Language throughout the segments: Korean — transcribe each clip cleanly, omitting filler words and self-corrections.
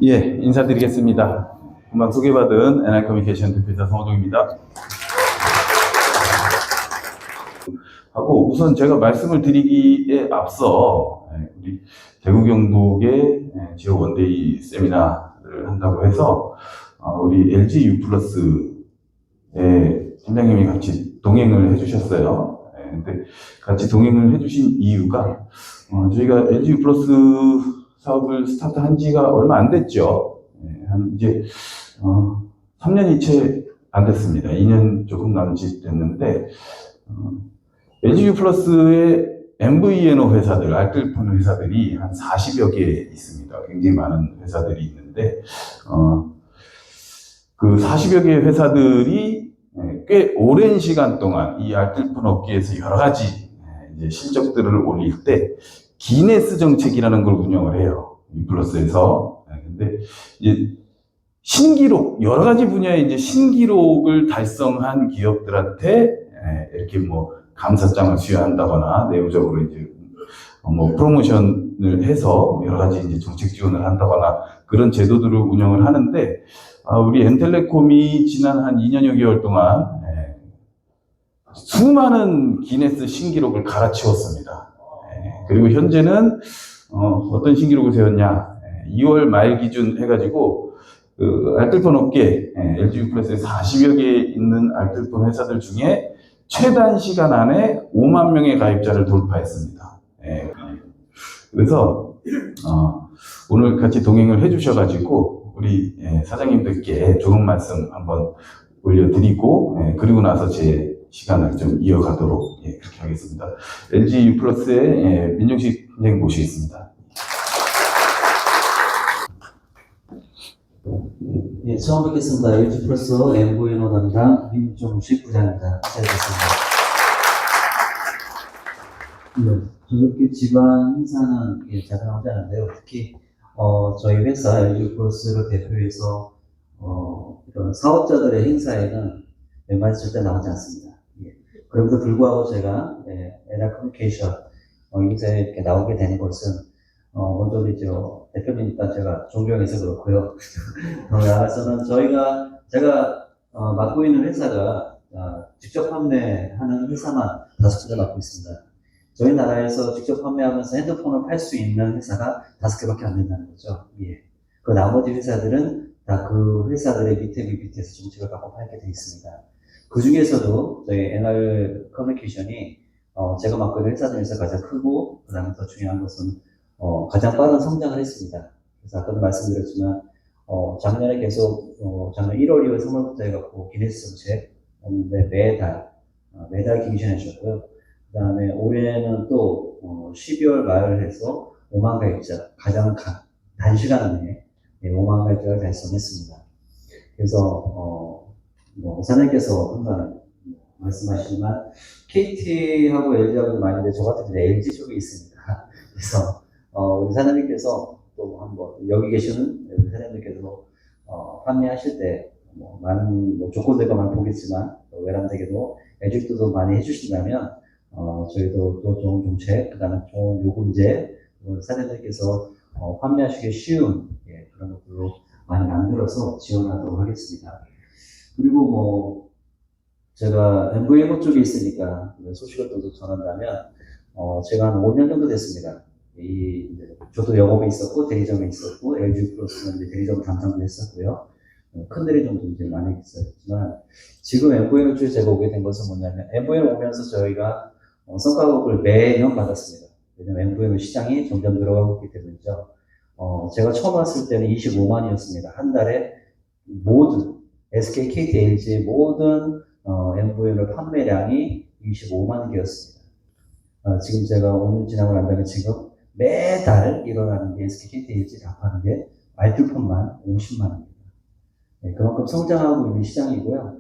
예, 인사드리겠습니다. 금방 소개받은 NR커뮤니케이션 대표이사 성호동입니다. 하고 우선 제가 말씀을 드리기에 앞서 우리 대구 경북의 지역 원데이 세미나를 한다고 해서 우리 LG U+의 팀장님이 같이 동행을 해주셨어요. 근데 같이 동행을 해주신 이유가 저희가 LG U+ 사업을 스타트한 지가 얼마 안 됐죠. 한 이제 3년이 채 안 됐습니다. 2년 조금 남짓 됐는데 LG U+의 MVNO 회사들, 알뜰폰 회사들이 한 40여 개 있습니다. 굉장히 많은 회사들이 있는데 그 40여 개의 회사들이 꽤 오랜 시간 동안 이 알뜰폰 업계에서 여러 가지 이제 실적들을 올릴 때 기네스 정책이라는 걸 운영을 해요. U+에서. 근데 이제 신기록, 여러 가지 분야의 이제 신기록을 달성한 기업들한테 이렇게 뭐 감사장을 수여한다거나 내부적으로 이제 뭐 프로모션을 해서 여러 가지 이제 정책 지원을 한다거나 그런 제도들을 운영을 하는데 우리 N텔레콤이 지난 한 2년여 개월 동안 수많은 기네스 신기록을 갈아치웠습니다. 그리고 현재는 어떤 신기록을 세웠냐, 2월 말 기준 해가지고 그 알뜰폰 업계 LG U+에 40여 개 있는 알뜰폰 회사들 중에 최단 시간 안에 5만 명의 가입자를 돌파했습니다. 그래서 오늘 같이 동행을 해주셔가지고 우리 사장님들께 좋은 말씀 한번 올려드리고 그리고 나서 제 시간을 좀 이어가도록 그렇게 하겠습니다. LG U+의 민종식 팀장님 모시겠습니다. 예, 처음 뵙겠습니다. LG 플러스 MVNO 담당 민종식 부장입니다. 시작하겠습니다. 네, 저렇게 지방 행사는 자주 나오지 않은데요. 특히 저희 회사 LG 플러스를 대표해서 이런 사업자들의 행사에는 웬만히 절대 나오지 않습니다. 예. 그럼에도 불구하고 제가 NR커뮤니케이션 행사에 이렇게 나오게 된 것은 먼저 우리 대표님이니까 제가 존경해서 그렇고요. 저는 제가 맡고 있는 회사가 직접 판매하는 회사만 5군데 맡고 있습니다. 저희 나라에서 직접 판매하면서 핸드폰을 팔 수 있는 회사가 5개밖에 안 된다는 거죠. 예. 그 나머지 회사들은 다 그 회사들의 밑에서 정책을 갖고 팔게 되어 있습니다. 그 중에서도 저희 NR커뮤니케이션이 제가 맡고 있는 회사 중에서 가장 크고 그 다음에 더 중요한 것은 가장 빠른 성장을 했습니다. 그래서 아까도 말씀드렸지만 작년에 계속 작년 1월, 2월, 3월부터 해갖고 기네스 정책이었는데 매달 갱신해 주셨고요. 그 다음에 올해는 또 12월 말을 해서 5만 가입자, 가장 단시간 내에 5만 가입자를 달성했습니다. 그래서 사장님께서 항상 말씀하시지만 KT하고 LG하고 많이 있는데 저 같은 경우는 LG 쪽에 있습니다. 그래서 우리 사장님께서 또 한번 여기 계시는 우리 사장님께서 판매하실 때 많은 조건들과 많이 보겠지만 외람되게도 애직도도 많이 해주신다면 저희도 또 좋은 정책, 그다음에 좋은 요금제 사장님께서 판매하시기 쉬운 그런 것들로 많이 만들어서 지원하도록 하겠습니다. 그리고 제가 MVNO 쪽에 있으니까 소식을 또 전한다면 제가 한 5년 정도 됐습니다. 저도 영업에 있었고 대리점에 있었고 LG 플러스는 이제 대리점 담당도 했었고요. 큰 대리점도 이제 많이 있었지만 지금 MVNO 쪽에 제가 오게 된 것은 뭐냐면 MVNO 오면서 저희가 성과급을 매년 받았습니다. 왜냐면 MVNO 시장이 점점 늘어가고 있기 때문이죠. 제가 처음 왔을 때는 25만이었습니다. 한 달에 모든 SK, KT, LG의 모든 MVNO 판매량이 25만 개였습니다. 지금 제가 5년 지나고 난 다음에 지금 매달 일어나는 게 SK, KT, LG 다 파는 게 알뜰폰만 50만입니다. 그만큼 성장하고 있는 시장이고요.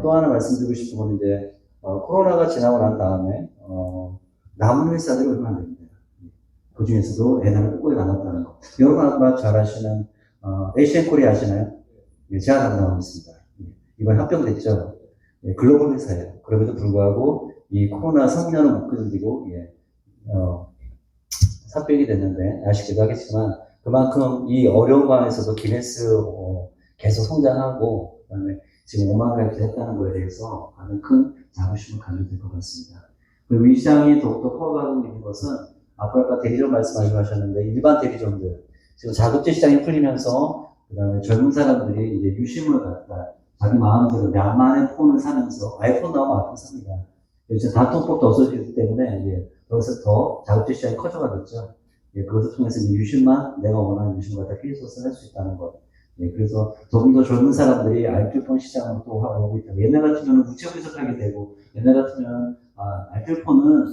또 하나 말씀드리고 싶은 건 이제 코로나가 지나고 난 다음에 남은 회사들이 얼마 안 됩니다. 그 중에서도 NR을 꼭 나눴다는 거. 여러분 아마 잘 아시는 에이시앤코리아 아시나요? 제가 담당하고 있습니다. 이번 합병됐죠. 글로벌 회사예요. 그럼에도 불구하고 이 코로나 3년을 못 견디고 삽병이 됐는데 아쉽기도 하겠지만 그만큼 이 어려운 가운데서도 기네스 계속 성장하고 그다음에 지금 5만 가입을 했다는 거에 대해서 많은 큰 자부심을 가져야 될 것 같습니다. 그리고 이 시장이 더욱더 커가고 있는 것은 아까 대리점 말씀하셨는데 일반 대리점들 지금 자급제 시장이 풀리면서 그다음에 젊은 사람들이 이제 유심을 갖다 자기 마음대로 몇만의 폰을 사면서 아이폰 나오면 아이폰 삽니다. 이제 단통법도 없어지기 때문에 이제 여기서 더 자급제 시장이 커져가겠죠. 예, 그것을 통해서 이제 유심만 내가 원하는 유심을 갖다 필소스 할 수 있다는 것. 예, 그래서 조금 더 젊은 사람들이 알뜰폰 시장으로 또 오고 있다. 옛날 같으면 우체부에서 되고 옛날 같으면 알뜰폰은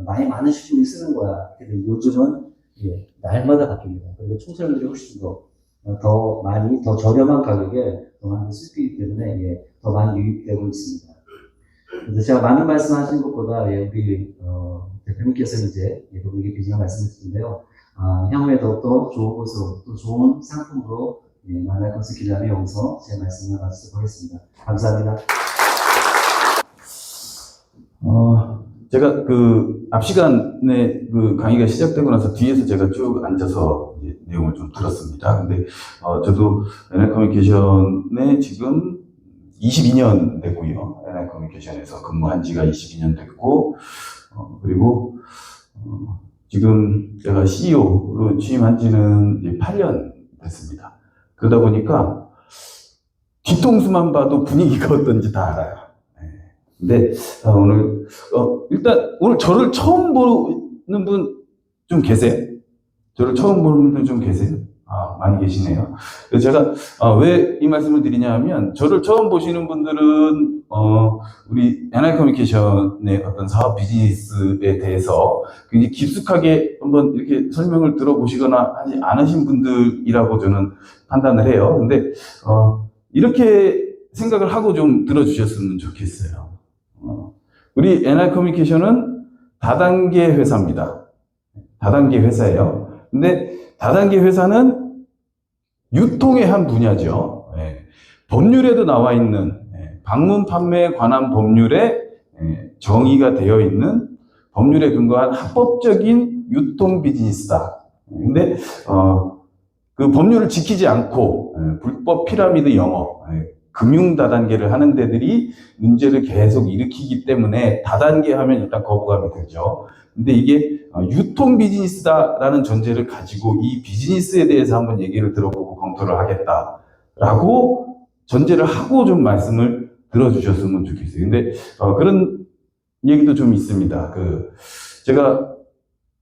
나이 많으신 분이 쓰는 거야. 근데 요즘은 예, 날마다 바뀝니다. 그리고 청소년들이 훨씬 더 많이 더 저렴한 가격에 더 많이 쓸 수 있기 때문에 예, 더 많이 유입되고 있습니다. 그래서 제가 많은 말씀하신 것보다 예, 우리 대표님께서는 이제 여러분에게 비전을 말씀드렸는데요. 향후에 더욱더 좋은 곳으로 또 좋은 상품으로 예, 만날 것을 기대하며 여기서 제 말씀을 마치도록 하겠습니다. 감사합니다. 제가 앞 시간에 강의가 시작되고 나서 뒤에서 제가 쭉 앉아서 이제 내용을 좀 들었습니다. 근데, 저도 NI 커뮤니케이션에 지금 22년 됐고요. NI 커뮤니케이션에서 근무한 지가 22년 됐고, 그리고, 지금 제가 CEO로 취임한 지는 이제 8년 됐습니다. 그러다 보니까 뒤통수만 봐도 분위기가 어떤지 다 알아요. 근데 오늘 일단 오늘 저를 처음 보는 분 좀 계세요? 저를 처음 보는 분들 좀 계세요? 많이 계시네요. 그래서 제가 왜 이 말씀을 드리냐 하면 저를 처음 보시는 분들은 우리 NI 커뮤니케이션의 어떤 사업 비즈니스에 대해서 굉장히 깊숙하게 한번 이렇게 설명을 들어보시거나 하지 않으신 분들이라고 저는 판단을 해요. 근데 이렇게 생각을 하고 좀 들어주셨으면 좋겠어요. 우리 NI 커뮤니케이션은 다단계 회사입니다. 다단계 회사예요. 근데 다단계 회사는 유통의 한 분야죠. 법률에도 나와 있는 방문 판매에 관한 법률에 정의가 되어 있는 법률에 근거한 합법적인 유통 비즈니스다. 근데 그 법률을 지키지 않고 불법 피라미드 영업, 금융 다단계를 하는 데들이 문제를 계속 일으키기 때문에 다단계 하면 일단 거부감이 들죠. 근데 이게 유통 비즈니스다라는 전제를 가지고 이 비즈니스에 대해서 한번 얘기를 들어보고 검토를 하겠다라고 전제를 하고 좀 말씀을 들어주셨으면 좋겠어요. 근데 그런 얘기도 좀 있습니다. 제가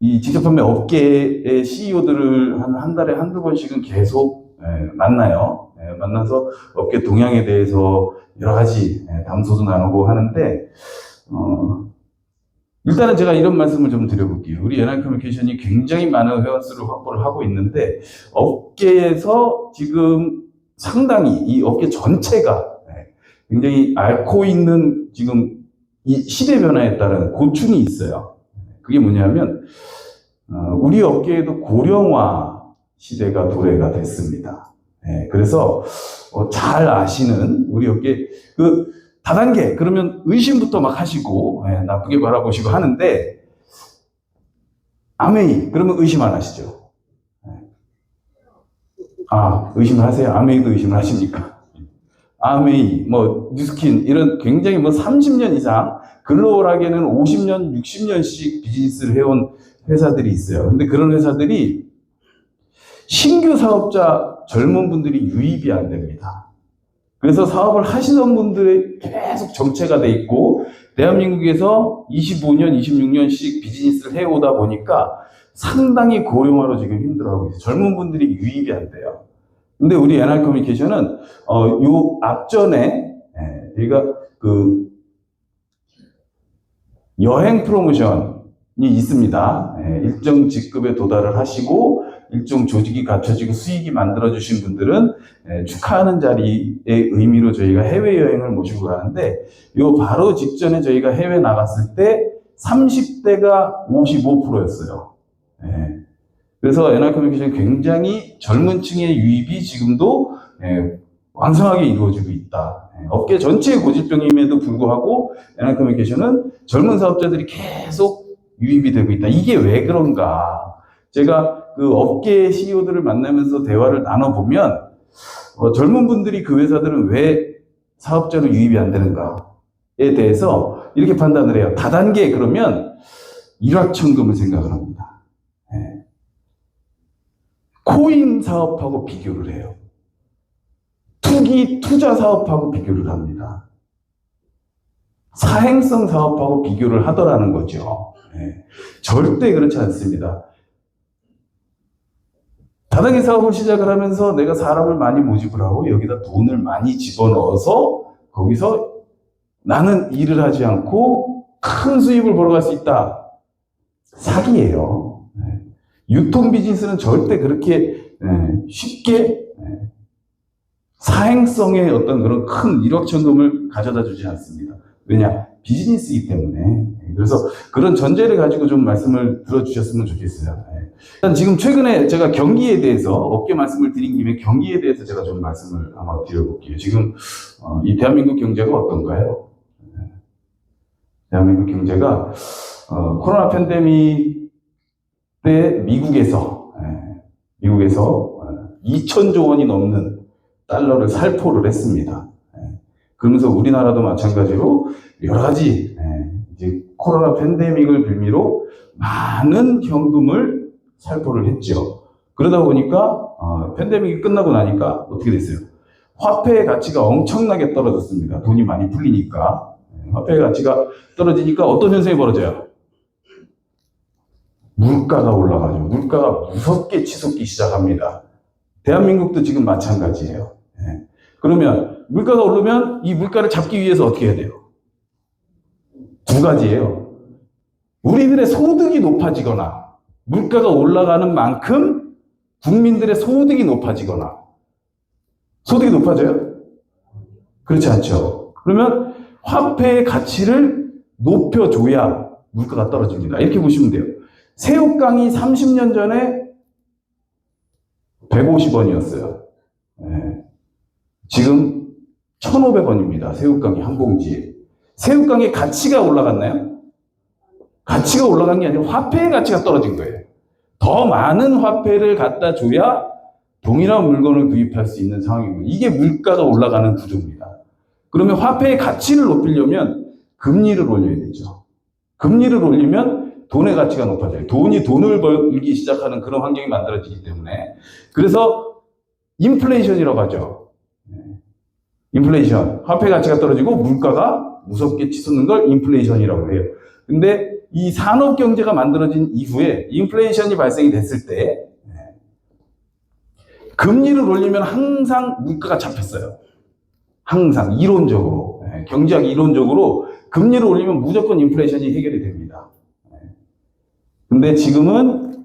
이 직접 판매 업계의 CEO들을 한 달에 한두 번씩은 계속 만나요. 만나서 업계 동향에 대해서 여러 가지 담소도 나누고 하는데 일단은 제가 이런 말씀을 좀 드려볼게요. 우리 NI 커뮤니케이션이 굉장히 많은 회원수를 확보를 하고 있는데 업계에서 지금 상당히 이 업계 전체가 굉장히 앓고 있는 지금 이 시대 변화에 따른 고충이 있어요. 그게 뭐냐면 우리 업계에도 고령화 시대가 도래가 됐습니다. 그래서 잘 아시는 우리 업계 다단계 그러면 의심부터 막 하시고 나쁘게 바라보시고 하는데 아메이 그러면 의심 안 하시죠? 의심을 하세요? 아메이도 의심을 하십니까? 아메이, 뉴스킨 이런 굉장히 30년 이상 글로벌하게는 50년, 60년씩 비즈니스를 해온 회사들이 있어요. 근데 그런 회사들이 신규 사업자 젊은 분들이 유입이 안 됩니다. 그래서 사업을 하시던 분들이 계속 정체가 돼 있고 대한민국에서 25년, 26년씩 비즈니스를 해오다 보니까 상당히 고령화로 지금 힘들어하고 있어요. 젊은 분들이 유입이 안 돼요. 근데 우리 NI 커뮤니케이션은 요 앞전에 저희가 여행 프로모션이 있습니다. 일정 직급에 도달을 하시고 일정 조직이 갖춰지고 수익이 만들어주신 분들은 축하하는 자리의 의미로 저희가 해외여행을 모시고 가는데 요 바로 직전에 저희가 해외 나갔을 때 30대가 55%였어요. 그래서 NI 커뮤니케이션 굉장히 젊은 층의 유입이 지금도 왕성하게 이루어지고 있다. 업계 전체의 고질병임에도 불구하고 NI 커뮤니케이션은 젊은 사업자들이 계속 유입이 되고 있다. 이게 왜 그런가? 제가 그 업계 CEO들을 만나면서 대화를 나눠보면 젊은 분들이 그 회사들은 왜 사업자로 유입이 안 되는가에 대해서 이렇게 판단을 해요. 다단계 그러면 일확천금을 생각을 합니다. 예. 코인 사업하고 비교를 해요. 투자 사업하고 비교를 합니다. 사행성 사업하고 비교를 하더라는 거죠. 예. 절대 그렇지 않습니다. 다단계 사업을 시작을 하면서 내가 사람을 많이 모집을 하고 여기다 돈을 많이 집어넣어서 거기서 나는 일을 하지 않고 큰 수입을 벌어갈 수 있다. 사기예요. 예. 유통 비즈니스는 절대 그렇게 쉽게 사행성의 어떤 그런 큰 일확천금을 가져다 주지 않습니다. 왜냐? 비즈니스이기 때문에. 그래서 그런 전제를 가지고 좀 말씀을 들어주셨으면 좋겠어요. 일단 지금 최근에 제가 경기에 대해서 업계 말씀을 드린 김에 경기에 대해서 제가 좀 말씀을 아마 드려볼게요. 지금 이 대한민국 경제가 어떤가요? 대한민국 경제가 코로나 팬데믹 때 미국에서 2천조 원이 넘는 달러를 살포를 했습니다. 그러면서 우리나라도 마찬가지로 여러 가지 이제 코로나 팬데믹을 빌미로 많은 현금을 살포를 했죠. 그러다 보니까 팬데믹이 끝나고 나니까 어떻게 됐어요? 화폐의 가치가 엄청나게 떨어졌습니다. 돈이 많이 풀리니까. 화폐의 가치가 떨어지니까 어떤 현상이 벌어져요? 물가가 올라가죠. 물가가 무섭게 치솟기 시작합니다. 대한민국도 지금 마찬가지예요. 그러면 물가가 오르면 이 물가를 잡기 위해서 어떻게 해야 돼요? 두 가지예요. 우리들의 소득이 높아지거나 물가가 올라가는 만큼 국민들의 소득이 높아지거나. 소득이 높아져요? 그렇지 않죠. 그러면 화폐의 가치를 높여줘야 물가가 떨어집니다. 이렇게 보시면 돼요. 새우깡이 30년 전에 150원이었어요. 지금 1,500원입니다. 새우깡이 한 봉지에. 새우깡의 가치가 올라갔나요? 가치가 올라간 게 아니라 화폐의 가치가 떨어진 거예요. 더 많은 화폐를 갖다 줘야 동일한 물건을 구입할 수 있는 상황이고, 이게 물가가 올라가는 구조입니다. 그러면 화폐의 가치를 높이려면 금리를 올려야 되죠. 금리를 올리면 돈의 가치가 높아져요. 돈이 돈을 벌기 시작하는 그런 환경이 만들어지기 때문에. 그래서 인플레이션이라고 하죠. 인플레이션. 화폐 가치가 떨어지고 물가가 무섭게 치솟는 걸 인플레이션이라고 해요. 근데 이 산업 경제가 만들어진 이후에 인플레이션이 발생이 됐을 때 금리를 올리면 항상 물가가 잡혔어요. 항상 이론적으로. 경제학 이론적으로 금리를 올리면 무조건 인플레이션이 해결이 됩니다. 근데 지금은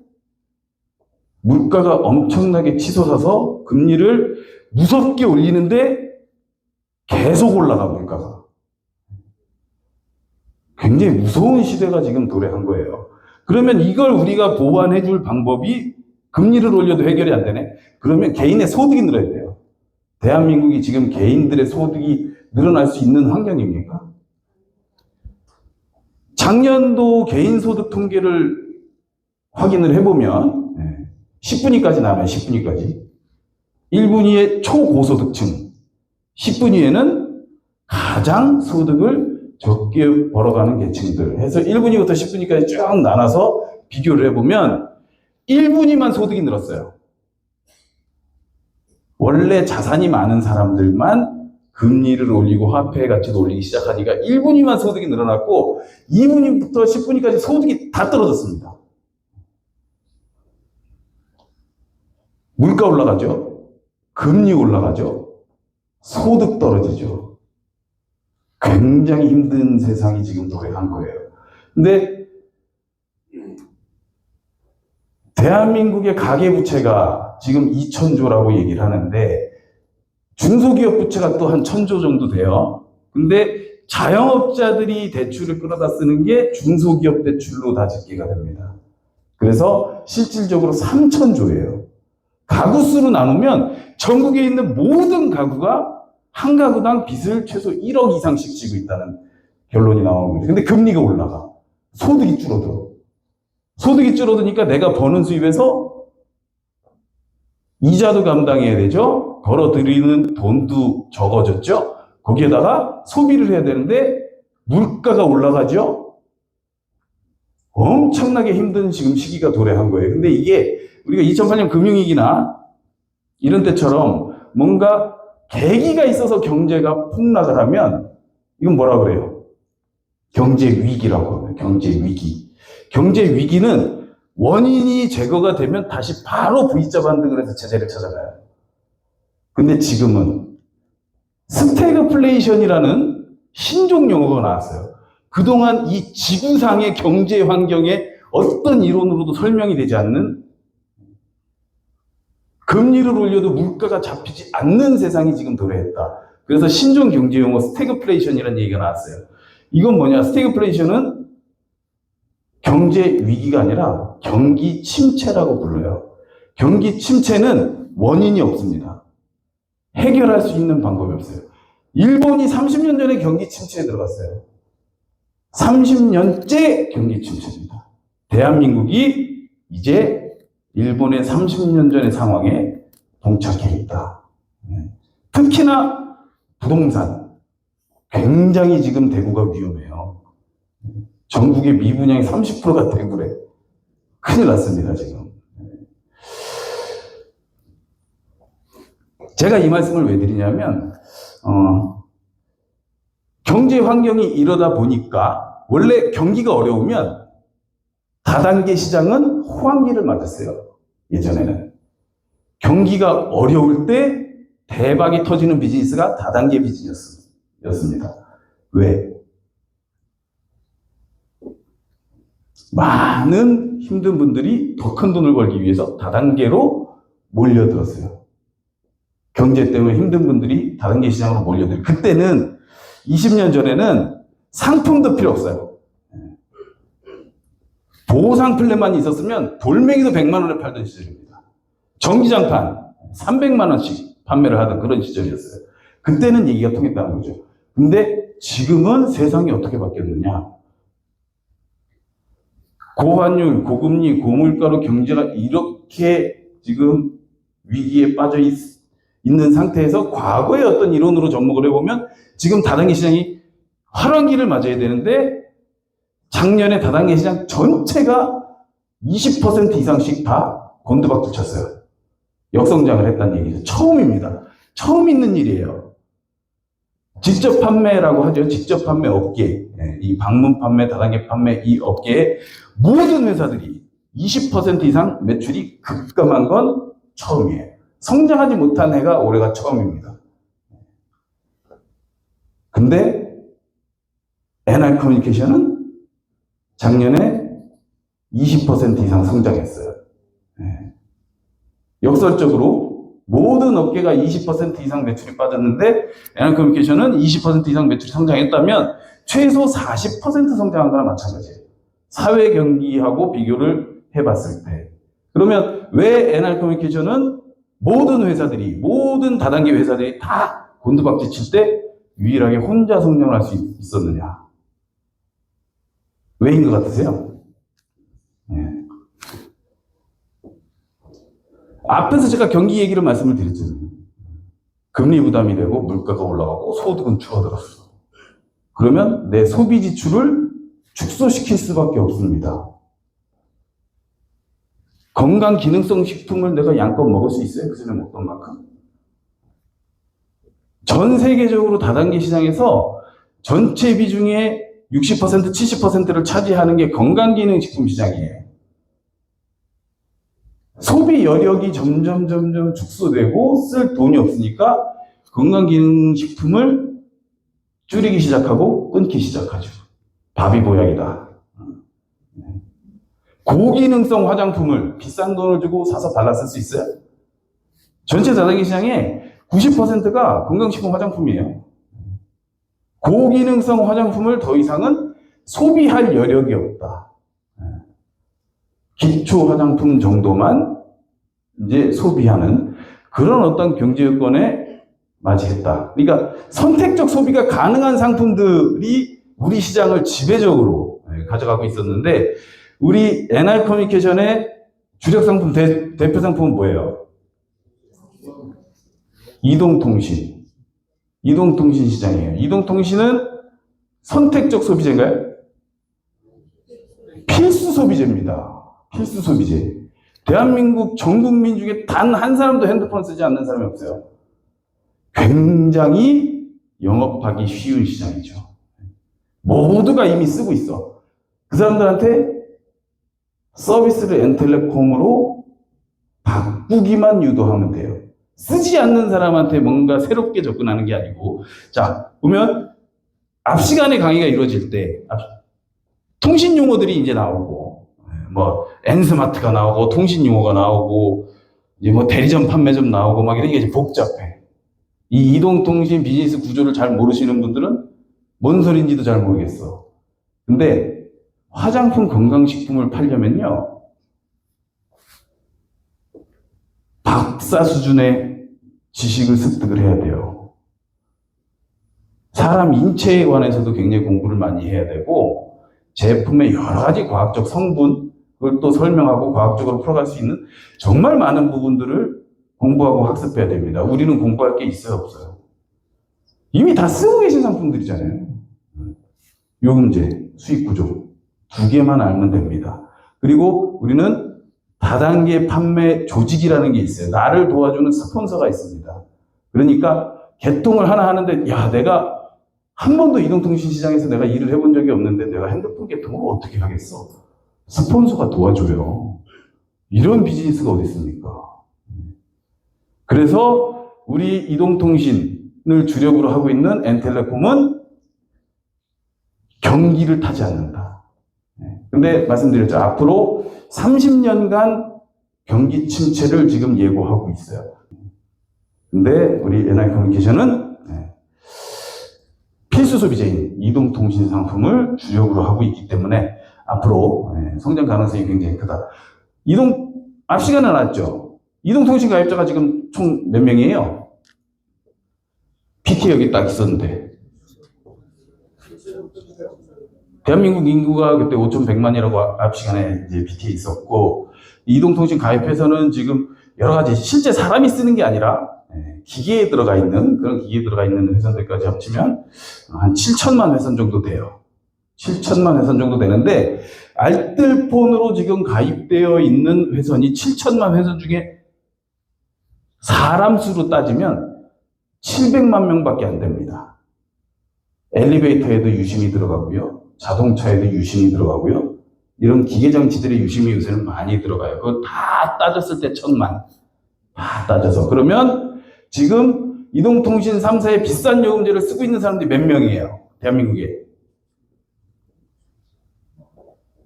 물가가 엄청나게 치솟아서 금리를 무섭게 올리는데 계속 올라가, 물가가. 굉장히 무서운 시대가 지금 도래한 거예요. 그러면 이걸 우리가 보완해 줄 방법이 금리를 올려도 해결이 안 되네? 그러면 개인의 소득이 늘어야 돼요. 대한민국이 지금 개인들의 소득이 늘어날 수 있는 환경입니까? 작년도 개인소득 통계를 확인을 해보면 10분위까지 나와요. 10분위까지. 1분위의 초고소득층, 10분위에는 가장 소득을 적게 벌어가는 계층들 해서 1분위부터 10분위까지 쭉 나눠서 비교를 해보면 1분위만 소득이 늘었어요. 원래 자산이 많은 사람들만 금리를 올리고 화폐의 가치도 올리기 시작하니까 1분위만 소득이 늘어났고 2분위부터 10분위까지 소득이 다 떨어졌습니다. 물가 올라가죠. 금리 올라가죠. 소득 떨어지죠. 굉장히 힘든 세상이 지금 도래한 거예요. 근데 대한민국의 가계부채가 지금 2,000조라고 얘기를 하는데 중소기업 부채가 또 한 1,000조 정도 돼요. 근데 자영업자들이 대출을 끌어다 쓰는 게 중소기업 대출로 다 집계가 됩니다. 그래서 실질적으로 3,000조예요. 가구 수로 나누면 전국에 있는 모든 가구가 한 가구당 빚을 최소 1억 이상씩 지고 있다는 결론이 나온 거예요. 근데 금리가 올라가. 소득이 줄어들어. 소득이 줄어드니까 내가 버는 수입에서 이자도 감당해야 되죠. 벌어들이는 돈도 적어졌죠. 거기에다가 소비를 해야 되는데 물가가 올라가죠. 엄청나게 힘든 지금 시기가 도래한 거예요. 근데 이게 우리가 2008년 금융위기나 이런 때처럼 뭔가 계기가 있어서 경제가 폭락을 하면 이건 뭐라 그래요? 경제 위기라고 해요. 경제 위기. 경제 위기는 원인이 제거가 되면 다시 바로 V자 반등을 해서 제재를 찾아가요. 근데 지금은 스태그플레이션이라는 신종 용어가 나왔어요. 그동안 이 지구상의 경제 환경에 어떤 이론으로도 설명이 되지 않는, 금리를 올려도 물가가 잡히지 않는 세상이 지금 도래했다. 그래서 신종 경제 용어 스태그플레이션이라는 얘기가 나왔어요. 이건 뭐냐? 스태그플레이션은 경제 위기가 아니라 경기 침체라고 불러요. 경기 침체는 원인이 없습니다. 해결할 수 있는 방법이 없어요. 일본이 30년 전에 경기 침체에 들어갔어요. 30년째 경기 침체입니다. 대한민국이 이제 일본의 30년 전의 상황에 봉착해 있다. 특히나 부동산. 굉장히 지금 대구가 위험해요. 전국의 미분양의 30%가 대구래. 큰일 났습니다, 지금. 제가 이 말씀을 왜 드리냐면, 경제 환경이 이러다 보니까, 원래 경기가 어려우면 다단계 시장은 호황기를 맞았어요. 예전에는. 경기가 어려울 때 대박이 터지는 비즈니스가 다단계 비즈니스였습니다. 왜? 많은 힘든 분들이 더 큰 돈을 벌기 위해서 다단계로 몰려들었어요. 경제 때문에 힘든 분들이 다단계 시장으로 몰려들어요. 그때는 20년 전에는 상품도 필요 없어요. 보상 플랜만 있었으면 돌멩이도 100만 원에 팔던 시절입니다. 전기장판 300만 원씩 판매를 하던 그런 시절이었어요. 그때는 얘기가 통했다는 거죠. 근데 지금은 세상이 어떻게 바뀌었느냐? 고환율, 고금리, 고물가로 경제가 이렇게 지금 위기에 빠져 있는 상태에서 과거의 어떤 이론으로 접목을 해보면 지금 다단계 시장이 활황기를 맞아야 되는데 작년에 다단계 시장 전체가 20% 이상씩 다 곤두박질 쳤어요. 역성장을 했다는 얘기죠. 처음입니다. 처음 있는 일이에요. 직접 판매라고 하죠. 직접 판매 업계. 이 방문 판매, 다단계 판매 이 업계에 모든 회사들이 20% 이상 매출이 급감한 건 처음이에요. 성장하지 못한 해가 올해가 처음입니다. 근데 NR커뮤니케이션은 작년에 20% 이상 성장했어요. 역설적으로 모든 업계가 20% 이상 매출이 빠졌는데 NR커뮤니케이션은 20% 이상 매출이 성장했다면 최소 40% 성장한 거나 마찬가지예요. 사회 경기하고 비교를 해봤을 때. 그러면 왜 NR커뮤니케이션은 모든 회사들이, 모든 다단계 회사들이 다 곤두박질 칠 때 유일하게 혼자 성장을 할 수 있었느냐? 왜인 것 같으세요? 앞에서 제가 경기 얘기를 말씀을 드렸잖아요. 금리 부담이 되고 물가가 올라가고 소득은 줄어들었어. 그러면 내 소비 지출을 축소시킬 수밖에 없습니다. 건강 기능성 식품을 내가 양껏 먹을 수 있어요? 그 전에 먹던 만큼? 전 세계적으로 다단계 시장에서 전체 비중의 60%, 70%를 차지하는 게 건강기능식품 시장이에요. 소비 여력이 점점 축소되고 쓸 돈이 없으니까 건강기능식품을 줄이기 시작하고 끊기 시작하죠. 밥이 보약이다. 고기능성 화장품을 비싼 돈을 주고 사서 발라 쓸 수 있어요? 전체 다단계 시장의 90%가 건강식품 화장품이에요. 고기능성 화장품을 더 이상은 소비할 여력이 없다. 기초 화장품 정도만 이제 소비하는 그런 어떤 경제 여건에 맞이했다. 그러니까 선택적 소비가 가능한 상품들이 우리 시장을 지배적으로 가져가고 있었는데 우리 NR커뮤니케이션의 주력 상품, 대표 상품은 뭐예요? 이동통신. 이동통신 시장이에요. 이동통신은 선택적 소비재인가요? 필수 소비재입니다. 필수 소비재. 대한민국 전 국민 중에 단 한 사람도 핸드폰 쓰지 않는 사람이 없어요. 굉장히 영업하기 쉬운 시장이죠. 모두가 이미 쓰고 있어. 그 사람들한테 서비스를 엔텔레콤으로 바꾸기만 유도하면 돼요. 쓰지 않는 사람한테 뭔가 새롭게 접근하는 게 아니고, 자, 보면 앞 시간에 강의가 이루어질 때 통신 용어들이 이제 나오고, 뭐 N스마트가 나오고 통신 용어가 나오고 이제 뭐 대리점 판매점 나오고 막 이런 게 이제 복잡해. 이 이동통신 비즈니스 구조를 잘 모르시는 분들은 뭔 소리인지도 잘 모르겠어. 근데 화장품 건강식품을 팔려면요, 박사 수준의 지식을 습득을 해야 돼요. 사람 인체에 관해서도 굉장히 공부를 많이 해야 되고, 제품의 여러 가지 과학적 성분, 그걸 또 설명하고 과학적으로 풀어갈 수 있는 정말 많은 부분들을 공부하고 학습해야 됩니다. 우리는 공부할 게 있어요, 없어요? 이미 다 쓰고 계신 상품들이잖아요. 요금제, 수익구조 두 개만 알면 됩니다. 그리고 우리는 다단계 판매 조직이라는 게 있어요. 나를 도와주는 스폰서가 있습니다. 그러니까 개통을 하나 하는데, 야, 내가 한 번도 이동통신 시장에서 내가 일을 해본 적이 없는데 내가 핸드폰 개통을 어떻게 하겠어? 스폰서가 도와줘요. 이런 비즈니스가 어디 있습니까? 그래서 우리 이동통신을 주력으로 하고 있는 엔텔레콤은 경기를 타지 않는다. 근데 말씀드렸죠. 앞으로 30년간 경기 침체를 지금 예고하고 있어요. 근데 우리 NI커뮤니케이션은 필수 소비재인 이동통신 상품을 주력으로 하고 있기 때문에 앞으로 성장 가능성이 굉장히 크다. 앞 시간에 나왔죠. 이동통신 가입자가 지금 총 몇 명이에요? PT 여기 딱 있었는데. 대한민국 인구가 그때 5,100만이라고 앞 시간에 이제 PT에 있었고, 이동통신 가입해서는 지금 여러 가지 실제 사람이 쓰는 게 아니라 기계에 들어가 있는, 그런 기계에 들어가 있는 회선들까지 합치면 한 7천만 회선 정도 돼요. 7천만 회선 정도 되는데, 알뜰폰으로 지금 가입되어 있는 회선이 7천만 회선 중에 사람 수로 따지면 700만 명밖에 안 됩니다. 엘리베이터에도 유심이 들어가고요. 자동차에도 유심이 들어가고요. 이런 기계장치들의 유심이 요새는 많이 들어가요. 그거 다 따졌을 때 1,000만. 다 따져서. 그러면 지금 이동통신 3사의 비싼 요금제를 쓰고 있는 사람들이 몇 명이에요? 대한민국에.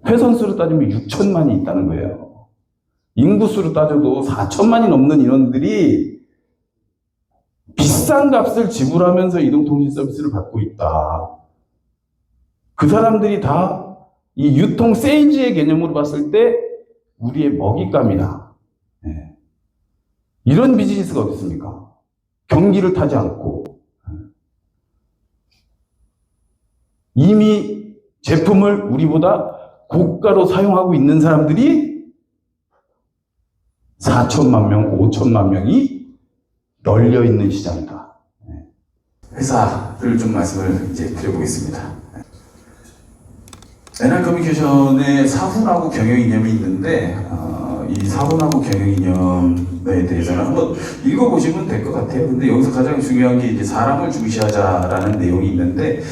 회선수로 따지면 6천만이 있다는 거예요. 인구수로 따져도 4천만이 넘는 인원들이 비싼 값을 지불하면서 이동통신 서비스를 받고 있다. 그 사람들이 다 이 유통 세일즈의 개념으로 봤을 때 우리의 먹잇감이나 이런 비즈니스가 어디 있습니까? 경기를 타지 않고 이미 제품을 우리보다 고가로 사용하고 있는 사람들이 4천만 명, 5천만 명이 널려 있는 시장이다. 회사를 좀 말씀을 이제 드려보겠습니다. NI커뮤니케이션의 사훈하고 경영 이념이 있는데, 이 사훈하고 경영 이념에 대해서는 한번 읽어보시면 될 것 같아요. 근데 여기서 가장 중요한 게 이제 사람을 중시하자라는 내용이 있는데,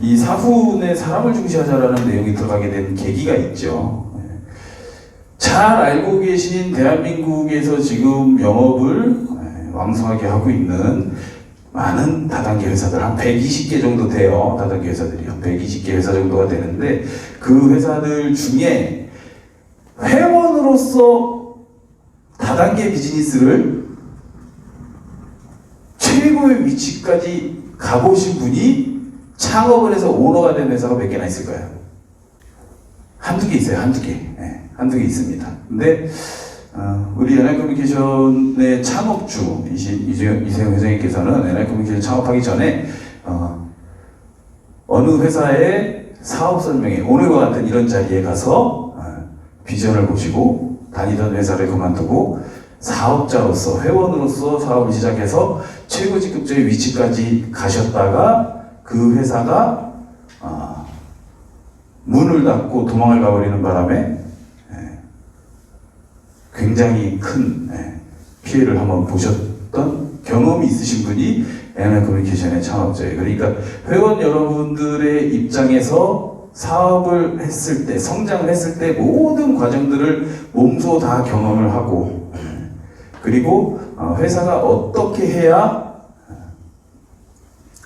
이 사훈에 사람을 중시하자라는 내용이 들어가게 된 계기가 있죠. 잘 알고 계신 대한민국에서 지금 영업을 왕성하게 하고 있는 많은 다단계 회사들, 한 120개 정도 돼요. 다단계 회사들이요. 120개 회사 정도가 되는데, 그 회사들 중에 회원으로서 다단계 비즈니스를 최고의 위치까지 가보신 분이 창업을 해서 오너가 된 회사가 몇 개나 있을까요? 한두 개 있어요. 한두 개. 한두 개 있습니다. 근데 우리 NI커뮤니케이션의 창업주 이세영 회장님께서는 NI커뮤니케이션 창업하기 전에 어느 회사의 사업 설명회, 오늘과 같은 이런 자리에 가서 비전을 보시고 다니던 회사를 그만두고 사업자로서 회원으로서 사업을 시작해서 최고직급자의 위치까지 가셨다가 그 회사가 문을 닫고 도망을 가버리는 바람에 굉장히 큰 피해를 한번 보셨던 경험이 있으신 분이 NI커뮤니케이션의 창업자예요. 그러니까 회원 여러분들의 입장에서 사업을 했을 때, 성장을 했을 때 모든 과정들을 몸소 다 경험을 하고, 그리고 회사가 어떻게 해야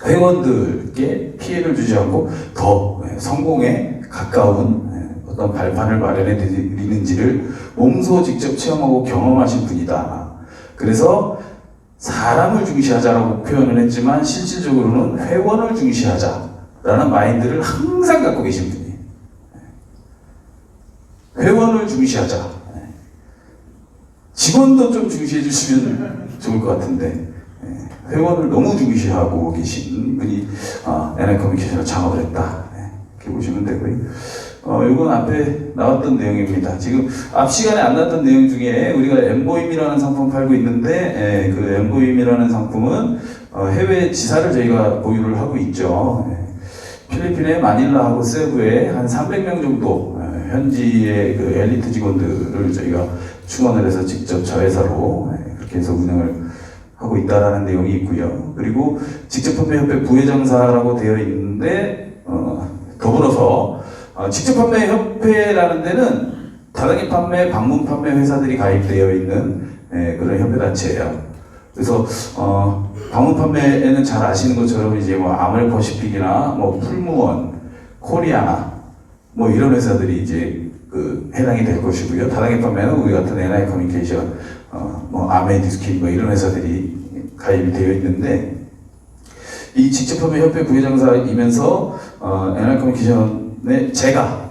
회원들께 피해를 주지 않고 더 성공에 가까운 어떤 발판을 마련해 드리는지를 몸소 직접 체험하고 경험하신 분이다. 그래서 사람을 중시하자라고 표현을 했지만 실질적으로는 회원을 중시하자라는 마인드를 항상 갖고 계신 분이에요. 회원을 중시하자. 직원도 좀 중시해 주시면 좋을 것 같은데 회원을 너무 중시하고 계신 분이 NI커뮤니케이션을 창업을 했다. 이렇게 보시면 되고요. 이건 앞에 나왔던 내용입니다. 지금 앞 시간에 안 나왔던 내용 중에 우리가 엠보임이라는 상품 팔고 있는데 그 엠보임이라는 상품은 해외 지사를 저희가 보유를 하고 있죠. 필리핀의 마닐라하고 세부에 한 300명 정도 현지의 그 엘리트 직원들을 저희가 충원을 해서 직접 자회사로 그렇게 해서 운영을 하고 있다라는 내용이 있고요. 그리고 직접판매협회 부회장사라고 되어 있는데 더불어서 직접판매협회라는 데는 다단계 판매, 방문 판매 회사들이 가입되어 있는 그런 협회단체예요. 그래서 방문 판매에는 잘 아시는 것처럼 이제 뭐 아메리퍼시픽이나 뭐 풀무원, 코리아나 뭐 이런 회사들이 이제 그 해당이 될 것이고요. 다단계 판매는 우리 같은 NI커뮤니케이션, 뭐 아메디스킨 뭐 이런 회사들이 가입이 되어 있는데 이 직접판매 협회 부회장사이면서 NI커뮤니케이션에 제가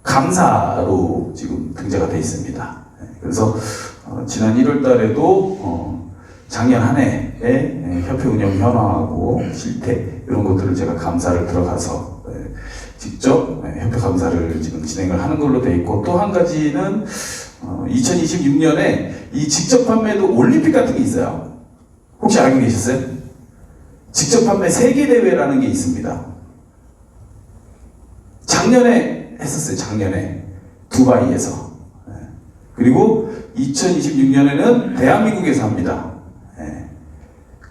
감사로 지금 등재가 되어 있습니다. 그래서 지난 1월 달에도 작년 한 해에 협회 운영 현황하고 실태 이런 것들을 제가 감사를 들어가서 직접 협회 감사를 지금 진행을 하는 걸로 되어 있고, 또 한 가지는 2026년에 이 직접 판매도 올림픽 같은 게 있어요. 혹시 알고 계셨어요? 직접 판매 세계대회라는 게 있습니다. 작년에 했었어요. 작년에 두바이에서. 그리고 2026년에는 대한민국에서 합니다.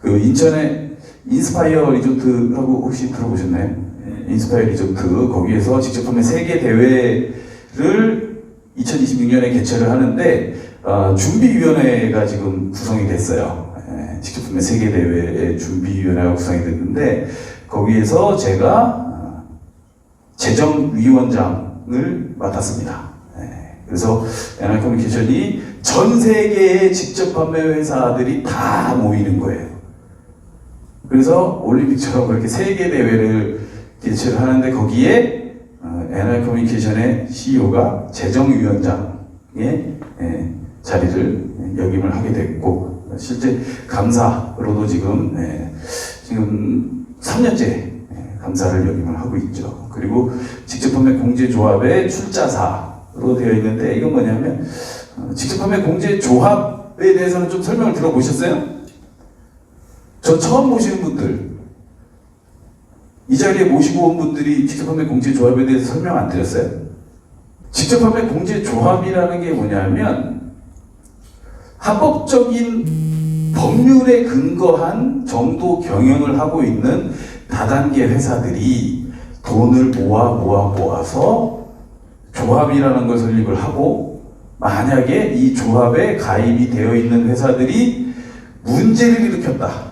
그 인천에 인스파이어 리조트라고 혹시 들어보셨나요? 인스파이어 리조트 거기에서 직접 판매 세계대회를 2026년에 개최를 하는데 준비위원회가 지금 구성이 됐어요. 직접 판매 세계대회의 준비위원회가 구성이 됐는데 거기에서 제가 재정위원장을 맡았습니다. 그래서 NI커뮤니케이션이 전 세계의 직접 판매 회사들이 다 모이는 거예요. 그래서 올림픽처럼 그렇게 세계대회를 개최를 하는데 거기에 NI커뮤니케이션의 CEO가 재정위원장의 자리를 역임을 하게 됐고, 실제 감사로도 지금 3년째 감사를 역임을 하고 있죠. 그리고 직접판매 공제조합의 출자사로 되어 있는데, 이건 뭐냐면 직접판매 공제조합에 대해서는 좀 설명을 들어보셨어요? 저 처음 보시는 분들, 이 자리에 모시고 온 분들이 직접판매 공제조합에 대해서 설명 안 드렸어요? 직접판매 공제조합이라는 게 뭐냐면 합법적인 법률에 근거한 정도 경영을 하고 있는 다단계 회사들이 돈을 모아서 조합이라는 걸 설립을 하고, 만약에 이 조합에 가입이 되어 있는 회사들이 문제를 일으켰다,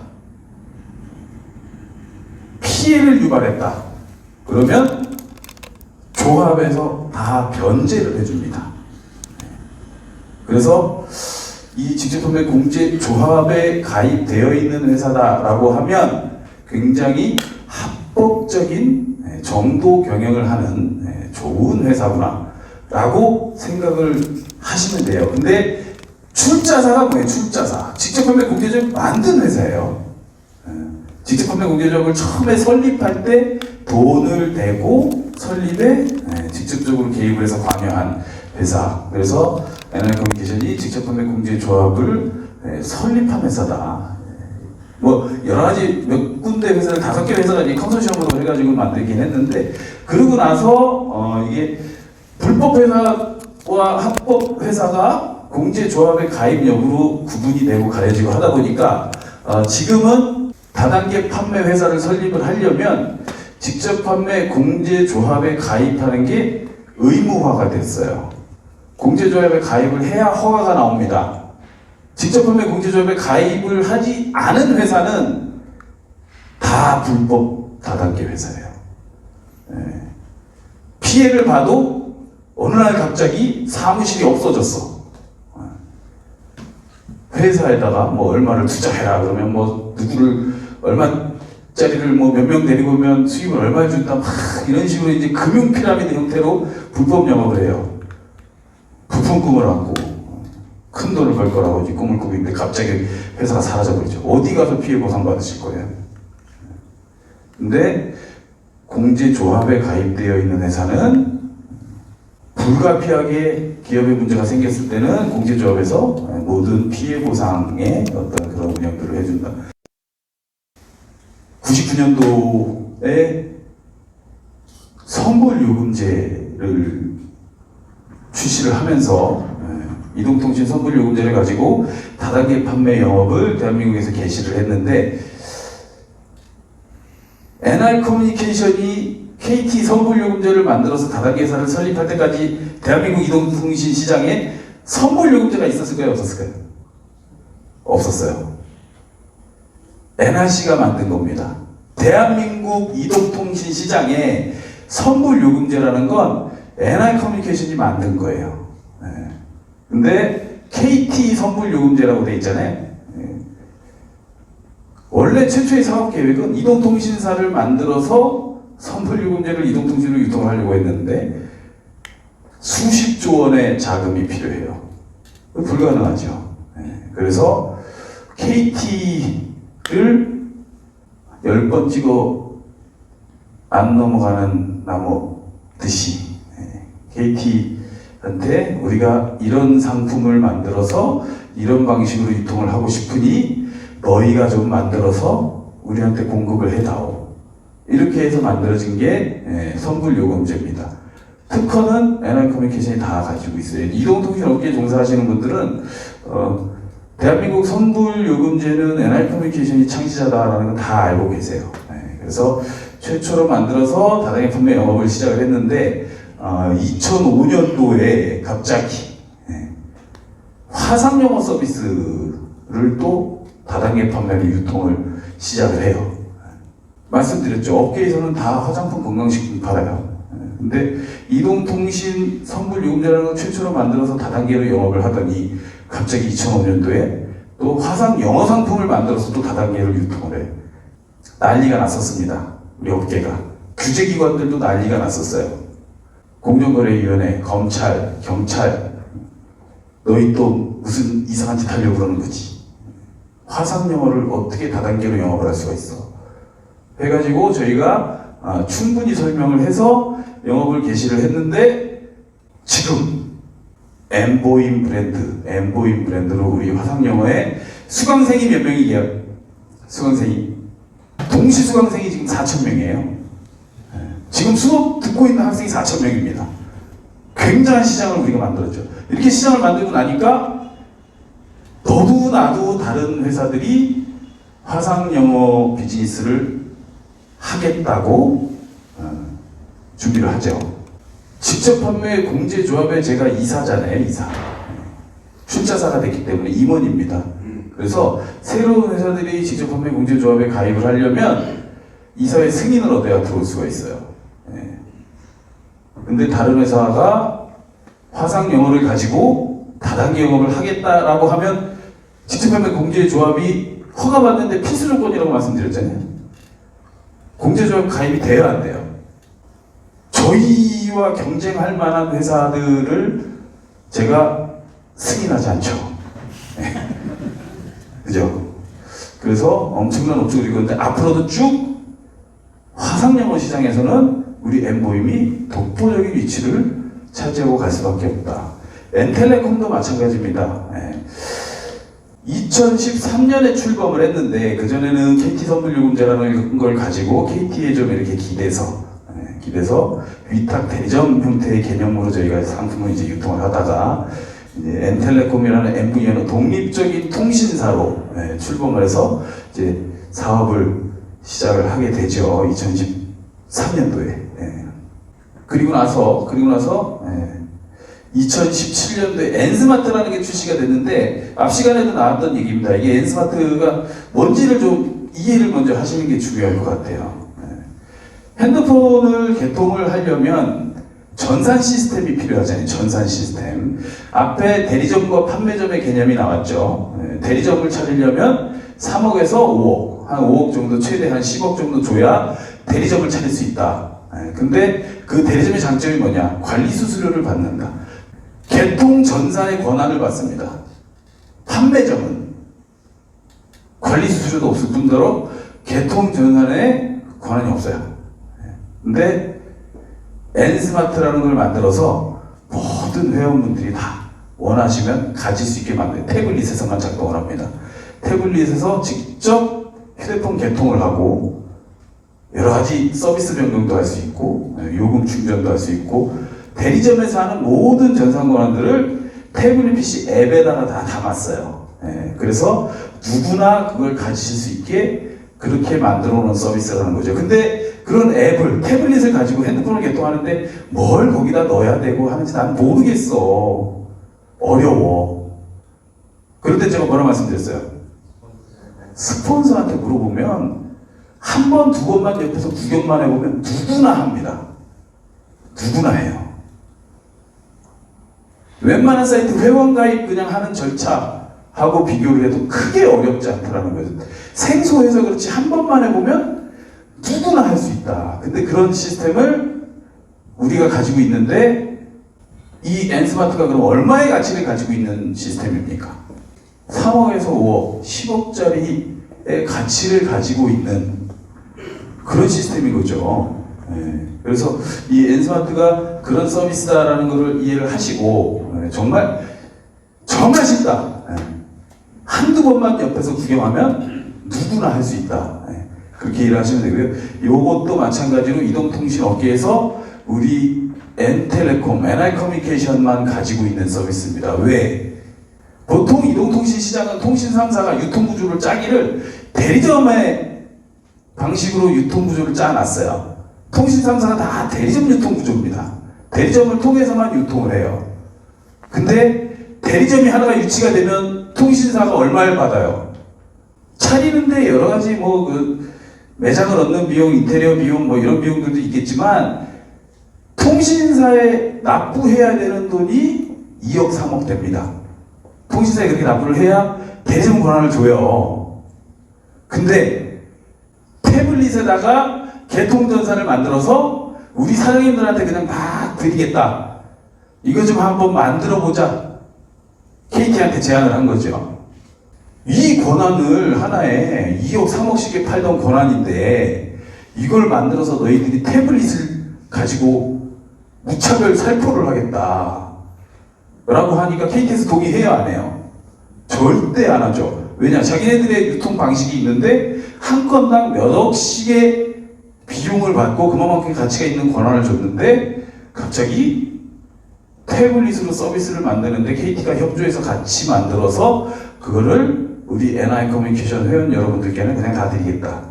피해를 유발했다, 그러면 조합에서 다 변제를 해줍니다. 그래서 이 직접판매 공제조합에 가입되어 있는 회사다라고 하면 굉장히 합법적인 정도 경영을 하는 좋은 회사구나 라고 생각을 하시면 돼요. 근데 출자사가 뭐예요? 출자사. 직접판매 공제조합을 만든 회사예요. 직접판매 공제조합을 처음에 설립할 때 돈을 대고 설립에 직접적으로 개입을 해서 관여한 회사. 그래서 NI커뮤니케이션이 직접 판매 공제 조합을 설립한 회사다. 뭐 여러 가지 몇 군데 회사를 5개 회사가 이제 컨소시엄으로 해가지고 만들긴 했는데, 그러고 나서 이게 불법 회사와 합법 회사가 공제 조합의 가입 여부로 구분이 되고 가려지고 하다 보니까 지금은 다단계 판매 회사를 설립을 하려면 직접 판매 공제 조합에 가입하는 게 의무화가 됐어요. 공제 조합에 가입을 해야 허가가 나옵니다. 직접 판매 공제조합에 가입을 하지 않은 회사는 다 불법 다단계 회사예요. 피해를 봐도 어느 날 갑자기 사무실이 없어졌어. 회사에다가 뭐 얼마를 투자해라 그러면 뭐 누구를 얼마짜리를 뭐 몇 명 데리고 오면 수입을 얼마 준다 막 이런 식으로 이제 금융 피라미드 형태로 불법 영업을 해요. 부품 꿈을 안고 큰 돈을 벌 거라고 이제 꿈을 꾸고 있는데 갑자기 회사가 사라져버리죠. 어디 가서 피해 보상 받으실 거예요? 근데 공제조합에 가입되어 있는 회사는 불가피하게 기업에 문제가 생겼을 때는 공제조합에서 모든 피해 보상의 어떤 그런 운영들을 해준다. 99년도에 선불요금제를 출시를 하면서 이동통신 선불요금제를 가지고 다단계 판매 영업을 대한민국에서 개시를 했는데, NI커뮤니케이션이 KT 선불요금제를 만들어서 다단계 회사를 설립할 때까지 대한민국 이동통신 시장에 선불요금제가 있었을까요? 없었을까요? 없었어요. NRC가 만든 겁니다. 대한민국 이동통신 시장에 선불요금제라는 건 NI커뮤니케이션이 만든 거예요. 근데 KT 선불요금제라고 돼 있잖아요. 원래 최초의 사업계획은 이동통신사를 만들어서 선불요금제를 이동통신으로 유통하려고 했는데 수십조 원의 자금이 필요해요. 불가능하죠. 그래서 KT를 10번 찍어 안 넘어가는 나무 듯이 KT한테 우리가 이런 상품을 만들어서 이런 방식으로 유통을 하고 싶으니 너희가 좀 만들어서 우리한테 공급을 해다오. 이렇게 해서 만들어진 게 선불요금제입니다. 특허는 NI커뮤니케이션이 다 가지고 있어요. 이동통신 업계에 종사하시는 분들은 대한민국 선불요금제는 NI커뮤니케이션이 창시자다라는 건 다 알고 계세요. 그래서 최초로 만들어서 다단계 판매 영업을 시작을 했는데 2005년도에 갑자기 화상영어 서비스를 또 다단계 판매로 유통을 시작을 해요. 말씀드렸죠. 업계에서는 다 화장품 건강식품 팔아요. 근데 이동통신 선불요금제라는 걸 최초로 만들어서 다단계로 영업을 하더니 갑자기 2005년도에 또 화상 영어 상품을 만들어서 또 다단계로 유통을 해요. 난리가 났었습니다. 우리 업계가. 규제기관들도 난리가 났었어요. 공정거래위원회, 검찰, 경찰, 너희 또 무슨 이상한 짓 하려고 그러는 거지. 화상 영어를 어떻게 다단계로 영업을 할 수가 있어. 해가지고 저희가 충분히 설명을 해서 영업을 개시를 했는데 지금 엠보임 브랜드로 우리 화상영어에 수강생이 몇 명이게요? 수강생이 동시 수강생이 지금 4,000명이에요. 지금 수업 듣고 있는 학생이 4,000명입니다. 굉장한 시장을 우리가 만들었죠. 이렇게 시장을 만들고 나니까 너도 나도 다른 회사들이 화상영어 비즈니스를 하겠다고 준비를 하죠. 직접 판매 공제조합에 제가 이사잖아요. 이사. 출자사가 됐기 때문에 임원입니다. 그래서 새로운 회사들이 직접 판매 공제조합에 가입을 하려면 이사회 승인을 얻어야 들어올 수가 있어요. 근데 다른 회사가 화상 영어를 가지고 다단계 영업을 하겠다라고 하면 직접 판매 공제조합이 허가받는데 필수 조건이라고 말씀드렸잖아요. 공제조합 가입이 돼야 안 돼요. 저희와 경쟁할 만한 회사들을 제가 승인하지 않죠. 그죠? 그래서 엄청난 업적을 이건데 앞으로도 쭉 화상영어 시장에서는 우리 엠보임이 독보적인 위치를 차지하고 갈 수밖에 없다. 엔텔레콤도 마찬가지입니다. 2013년에 출범을 했는데 그전에는 KT선물요금제라는 걸 가지고 KT에 좀 이렇게 기대서 위탁 대리점 형태의 개념으로 저희가 상품을 이제 유통을 하다가 이제 엔텔레콤이라는 MVN은 독립적인 통신사로 출범을 해서 이제 사업을 시작을 하게 되죠. 2013년도에. 그리고 나서 2017년도에 엔스마트라는 게 출시가 됐는데 앞 시간에도 나왔던 얘기입니다. 이게 엔스마트가 뭔지를 좀 이해를 먼저 하시는 게 중요할 것 같아요. 핸드폰을 개통을 하려면 전산 시스템이 필요하잖아요. 전산 시스템. 앞에 대리점과 판매점의 개념이 나왔죠. 대리점을 차리려면 3억에서 5억, 한 5억 정도, 최대 한 10억 정도 줘야 대리점을 차릴 수 있다. 근데 그 대리점의 장점이 뭐냐? 관리 수수료를 받는다. 개통 전산의 권한을 받습니다. 판매점은 관리 수수료도 없을 뿐더러 개통 전산의 권한이 없어요. 근데 엔스마트라는 걸 만들어서 모든 회원분들이 다 원하시면 가질 수 있게 만든 태블릿에서만 작동을 합니다. 태블릿에서 직접 휴대폰 개통을 하고 여러 가지 서비스 변경도 할 수 있고 요금 충전도 할 수 있고 대리점에서 하는 모든 전산 권한들을 태블릿 PC 앱에다가 다 담았어요. 그래서 누구나 그걸 가지실 수 있게 그렇게 만들어 놓은 서비스라는 거죠. 근데 그런 앱을, 태블릿을 가지고 핸드폰을 개통하는데 뭘 거기다 넣어야 되고 하는지 난 모르겠어. 어려워. 그런데 제가 뭐라 말씀드렸어요? 스폰서한테 물어보면 한 번, 두 번만 옆에서 구경만 해보면 누구나 합니다. 누구나 해요. 웬만한 사이트 회원 가입 그냥 하는 절차하고 비교를 해도 크게 어렵지 않다라는 거죠. 생소해서 그렇지 한 번만 해보면 누구나 할 수 있다. 근데 그런 시스템을 우리가 가지고 있는데 이 엔스마트가 그럼 얼마의 가치를 가지고 있는 시스템입니까? 3억에서 5억, 10억짜리의 가치를 가지고 있는 그런 시스템인 거죠. 그래서 이 엔스마트가 그런 서비스다라는 것을 이해를 하시고 정말 쉽다. 한두 번만 옆에서 구경하면 누구나 할 수 있다. 그렇게 이해를 하시면 되고요. 이것도 마찬가지로 이동통신 업계에서 우리 엔텔레콤, NI커뮤니케이션만 가지고 있는 서비스입니다. 왜? 보통 이동통신 시장은 통신 3사가 유통구조를 짜기를 대리점의 방식으로 유통구조를 짜놨어요. 통신 3사가 다 대리점 유통구조입니다. 대리점을 통해서만 유통을 해요. 근데 대리점이 하나가 유치가 되면 통신사가 얼마를 받아요? 차리는데 여러 가지 매장을 얻는 비용, 인테리어 비용 이런 비용들도 있겠지만 통신사에 납부해야 되는 돈이 2억, 3억 됩니다. 통신사에 그렇게 납부를 해야 대리점 권한을 줘요. 근데 태블릿에다가 개통전산을 만들어서 우리 사장님들한테 그냥 막 드리겠다. 이거 좀 한번 만들어보자. KT한테 제안을 한 거죠. 이 권한을 하나에 2억, 3억씩에 팔던 권한인데 이걸 만들어서 너희들이 태블릿을 가지고 무차별 살포를 하겠다. 라고 하니까 KT에서 동의해요, 안 해요? 절대 안 하죠. 왜냐? 자기네들의 유통 방식이 있는데 한 건당 몇 억씩의 비용을 받고 그만큼 가치가 있는 권한을 줬는데 갑자기 태블릿으로 서비스를 만드는데 KT가 협조해서 같이 만들어서 그거를 우리 NI커뮤니케이션 회원 여러분들께는 그냥 다 드리겠다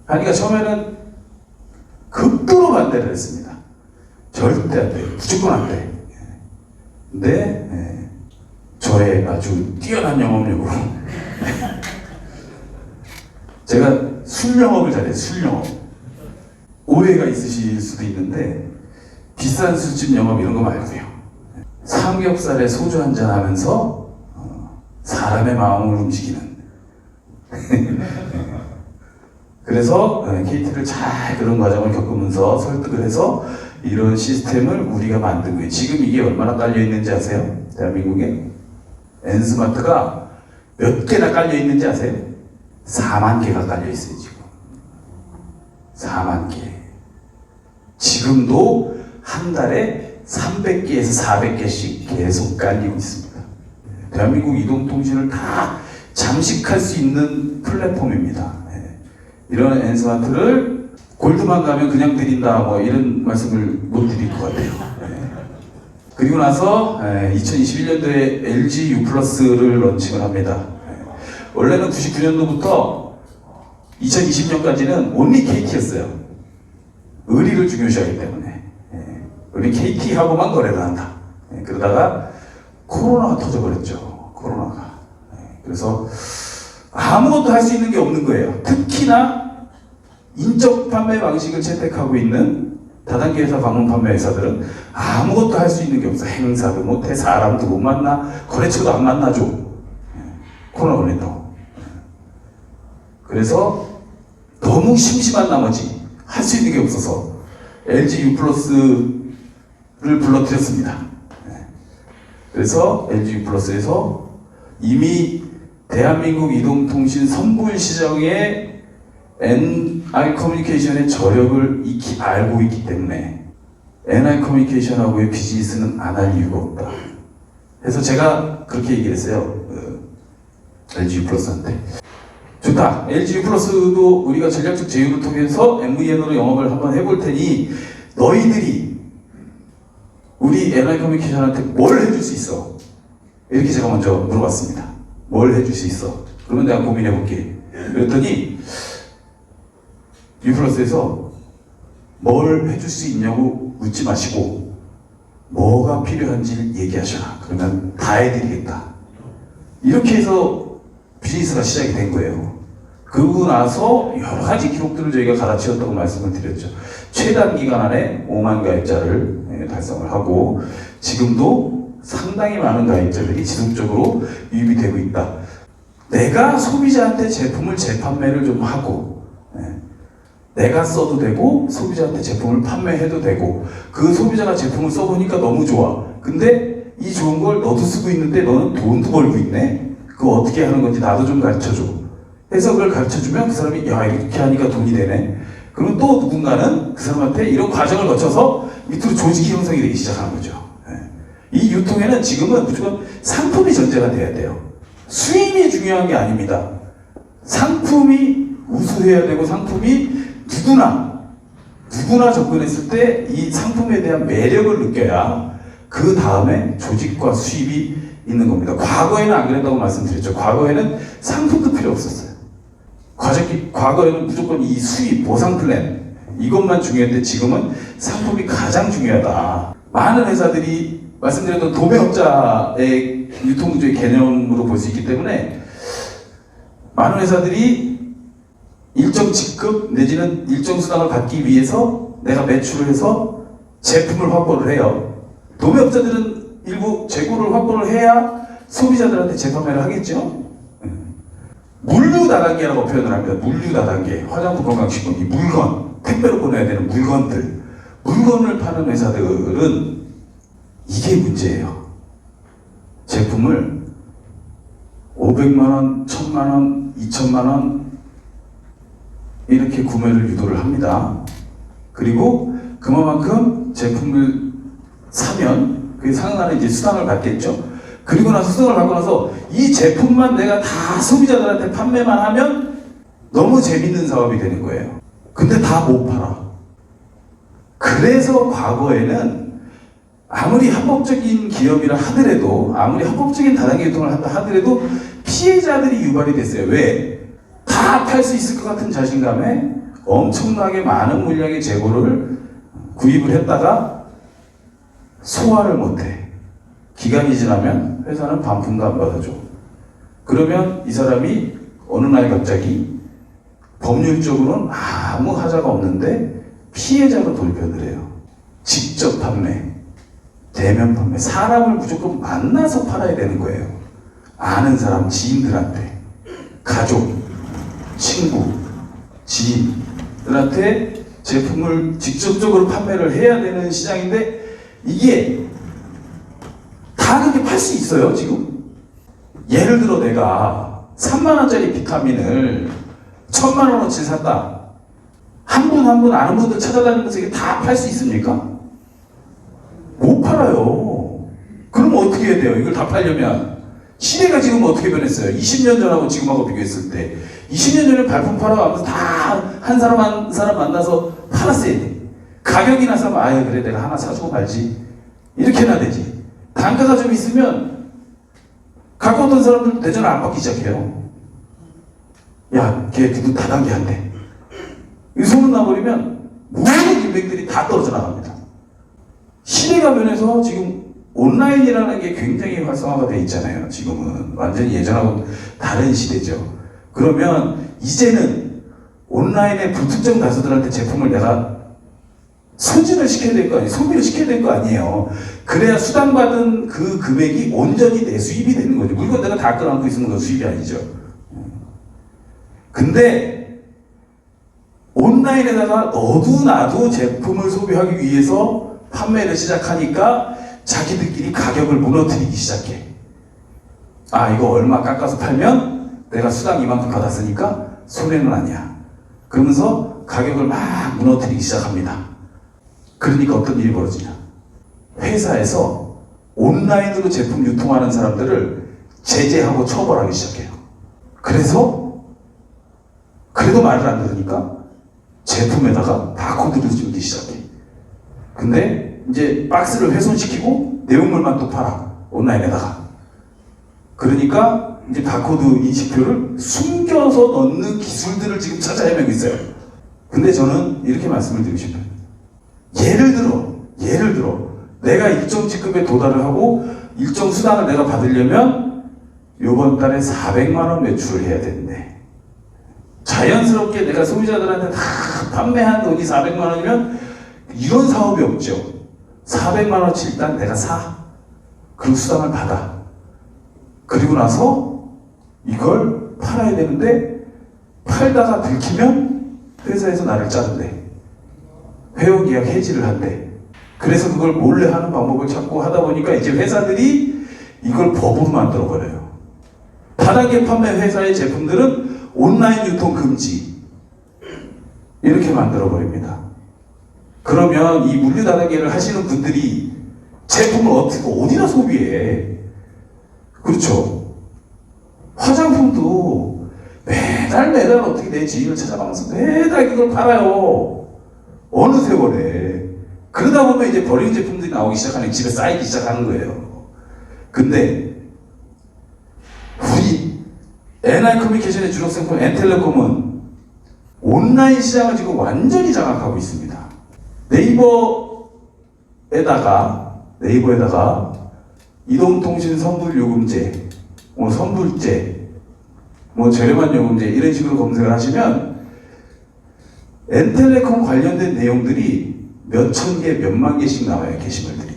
하니까 처음에는 극도로 반대를 했습니다. 절대 안 돼요. 무조건 안 돼. 근데 저의 아주 뛰어난 영업력으로 제가 술 영업을 잘해요. 술 영업. 오해가 있으실 수도 있는데 비싼 술집 영업 이런 거 말고요. 삼겹살에 소주 한잔 하면서 사람의 마음을 움직이는 그래서 KT를 잘 그런 과정을 겪으면서 설득을 해서 이런 시스템을 우리가 만든 거예요. 지금 이게 얼마나 깔려 있는지 아세요? 대한민국에 엔스마트가 몇 개나 깔려 있는지 아세요? 4만 개가 깔려 있어요. 지금 4만 개. 지금도 한 달에 300개에서 400개씩 계속 깔리고 있습니다. 대한민국 이동통신을 다 잠식할 수 있는 플랫폼입니다. 이런 N스마트를 골드만 가면 그냥 드린다 뭐 이런 말씀을 못 드릴 것 같아요. 그리고 나서 2021년도에 LG U+를 런칭을 합니다. 원래는 99년도부터 2020년까지는 온리 KT였어요. 의리를 중요시하기 때문에 우리 KT하고만 거래를 한다. 그러다가 코로나가 터져버렸죠. 코로나가. 그래서 아무것도 할 수 있는 게 없는 거예요. 특히나 인적 판매 방식을 채택하고 있는 다단계 회사 방문 판매 회사들은 아무것도 할 수 있는 게 없어. 행사도 못해, 사람도 못 만나, 거래처도 안 만나줘. 코로나 걸린다고. 그래서 너무 심심한 나머지 할 수 있는 게 없어서 LG U+를 불러들였습니다. 그래서 LG U+에서 이미 대한민국 이동통신 선불 시장에 NI 커뮤니케이션의 저력을 익히 알고 있기 때문에 NI 커뮤니케이션하고의 비즈니스는 안 할 이유가 없다. 그래서 제가 그렇게 얘기를 했어요. LG U+한테. 좋다. LG U+도 우리가 전략적 제휴를 통해서 MVN으로 영업을 한번 해볼 테니 너희들이 우리 NI 커뮤니케이션한테 뭘 해줄 수 있어? 이렇게 제가 먼저 물어봤습니다. 뭘 해줄 수 있어? 그러면 내가 고민해볼게. 그랬더니 U+에서 뭘 해줄 수 있냐고 묻지 마시고 뭐가 필요한지 얘기하셔라. 그러면 다 해드리겠다. 이렇게 해서 비즈니스가 시작이 된 거예요. 그러고 나서 여러 가지 기록들을 저희가 갈아치웠다고 말씀을 드렸죠. 최단 기간 안에 5만 가입자를 달성을 하고 지금도 상당히 많은 가입자들이 지속적으로 유입이 되고 있다. 내가 소비자한테 제품을 재판매를 좀 하고 내가 써도 되고 소비자한테 제품을 판매해도 되고 그 소비자가 제품을 써보니까 너무 좋아. 근데 이 좋은 걸 너도 쓰고 있는데 너는 돈도 벌고 있네. 그거 어떻게 하는 건지 나도 좀 가르쳐줘. 해서 그걸 가르쳐주면 그 사람이 야 이렇게 하니까 돈이 되네. 그러면 또 누군가는 그 사람한테 이런 과정을 거쳐서 밑으로 조직이 형성이 되기 시작하는 거죠. 이 유통에는 지금은 무조건 상품이 전제가 돼야 돼요. 수익이 중요한 게 아닙니다. 상품이 우수해야 되고 상품이 누구나 접근했을 때 이 상품에 대한 매력을 느껴야 그 다음에 조직과 수입이 있는 겁니다. 과거에는 안 그랬다고 말씀드렸죠. 과거에는 상품도 필요 없었어요. 과거에는 무조건 이 수입, 보상 플랜 이것만 중요했는데 지금은 상품이 가장 중요하다. 많은 회사들이 말씀드렸던 도매업자의 유통구조의 개념으로 볼 수 있기 때문에 많은 회사들이 일정 직급 내지는 일정 수당을 받기 위해서 내가 매출을 해서 제품을 확보를 해요. 도매업자들은 일부 재고를 확보를 해야 소비자들한테 재판매를 하겠죠. 물류 다단계라고 표현을 합니다. 물류 다단계, 화장품, 건강식품, 이 물건, 택배로 보내야 되는 물건을 파는 회사들은 이게 문제예요. 제품을 500만 원, 1000만 원, 2000만 원 이렇게 구매를 유도를 합니다. 그리고 그만큼 제품을 사면 그 상응하는 이제 수당을 받겠죠. 그리고 나서 수당을 받고 나서 이 제품만 내가 다 소비자들한테 판매만 하면 너무 재밌는 사업이 되는 거예요. 근데 다 못 팔아. 그래서 과거에는 아무리 합법적인 기업이라 하더라도 아무리 합법적인 다단계 유통을 한다 하더라도 피해자들이 유발이 됐어요. 왜? 다 팔 수 있을 것 같은 자신감에 엄청나게 많은 물량의 재고를 구입을 했다가 소화를 못해. 기간이 지나면 회사는 반품도 안 받아줘. 그러면 이 사람이 어느 날 갑자기 법률적으로는 아무 하자가 없는데 피해자로 돌변을 해요. 직접 판매, 대면 판매. 사람을 무조건 만나서 팔아야 되는 거예요. 아는 사람, 지인들한테, 가족, 친구, 지인들한테 제품을 직접적으로 판매를 해야 되는 시장인데 이게 다 그렇게 팔 수 있어요, 지금? 예를 들어 내가 3만 원짜리 비타민을 1000만 원어치 샀다. 한 분 한 분 아는 분들 찾아다니면서 이게 다 팔 수 있습니까? 못 못 팔아요. 그럼 어떻게 해야 돼요? 이걸 다 팔려면. 시대가 지금 어떻게 변했어요? 20년 전하고 지금하고 비교했을 때 20년 전에 발품 팔아가면서 다 한 사람 한 사람 만나서 팔았어야 돼. 가격이 나서 아유 그래 내가 하나 사주고 말지 이렇게나 되지. 단가가 좀 있으면 갖고 어떤 사람들 대전을 안 받기 시작해요. 야, 걔 누구 다단계 한대. 이 소문 나버리면 모든 인맥들이 다 떨어져 나갑니다. 시대가 변해서 지금 온라인이라는 게 굉장히 활성화가 돼 있잖아요. 지금은 완전히 예전하고 다른 시대죠. 그러면 이제는 온라인에 불특정 다수들한테 제품을 내가 소진을 시켜야 될 거 아니에요. 소비를 시켜야 될 거 아니에요. 그래야 수당받은 그 금액이 온전히 내 수입이 되는 거죠. 물건 내가 다 끌어안고 있으면 그건 수입이 아니죠. 근데 온라인에다가 너도 나도 제품을 소비하기 위해서 판매를 시작하니까 자기들끼리 가격을 무너뜨리기 시작해. 아, 이거 얼마 깎아서 팔면 내가 수당 이만큼 받았으니까 손해는 아니야. 그러면서 가격을 막 무너뜨리기 시작합니다. 그러니까 어떤 일이 벌어지냐. 회사에서 온라인으로 제품 유통하는 사람들을 제재하고 처벌하기 시작해요. 그래서 그래도 말을 안 들으니까 제품에다가 바코드를 주기 시작해. 근데 이제 박스를 훼손시키고 내용물만 또 팔아. 온라인에다가. 그러니까 이제 바코드 인식표를 숨겨서 넣는 기술들을 지금 찾아 헤매고 있어요. 근데 저는 이렇게 말씀을 드리고 싶어요. 예를 들어 내가 일정 직급에 도달을 하고 일정 수당을 내가 받으려면 요번 달에 400만 원 매출을 해야 되는데 자연스럽게 내가 소비자들한테 다 판매한 돈이 400만 원이면 이런 사업이 없죠. 400만 원치 일단 내가 사. 그리고 수당을 받아. 그리고 나서 이걸 팔아야 되는데 팔다가 들키면 회사에서 나를 자른대. 회원계약 해지를 한대. 그래서 그걸 몰래 하는 방법을 찾고 하다 보니까 이제 회사들이 이걸 법으로 만들어버려요. 다단계 판매 회사의 제품들은 온라인 유통 금지. 이렇게 만들어버립니다. 그러면 이 물류 다단계를 하시는 분들이 제품을 어떻게 어디다 소비해? 그렇죠. 화장품도 매달 어떻게 내 지인을 찾아가면서 매달 이걸 팔아요. 어느 세월에. 그러다 보면 이제 버리는 제품들이 나오기 시작하는, 집에 쌓이기 시작하는 거예요. 근데 우리 NI커뮤니케이션의 주력 상품 엔텔레콤은 온라인 시장을 지금 완전히 장악하고 있습니다. 네이버에다가 이동통신 선불요금제, 선불제, 저렴한 요금제 이런 식으로 검색을 하시면 엔텔레콤 관련된 내용들이 몇천 개, 몇만 개씩 나와요. 게시물들이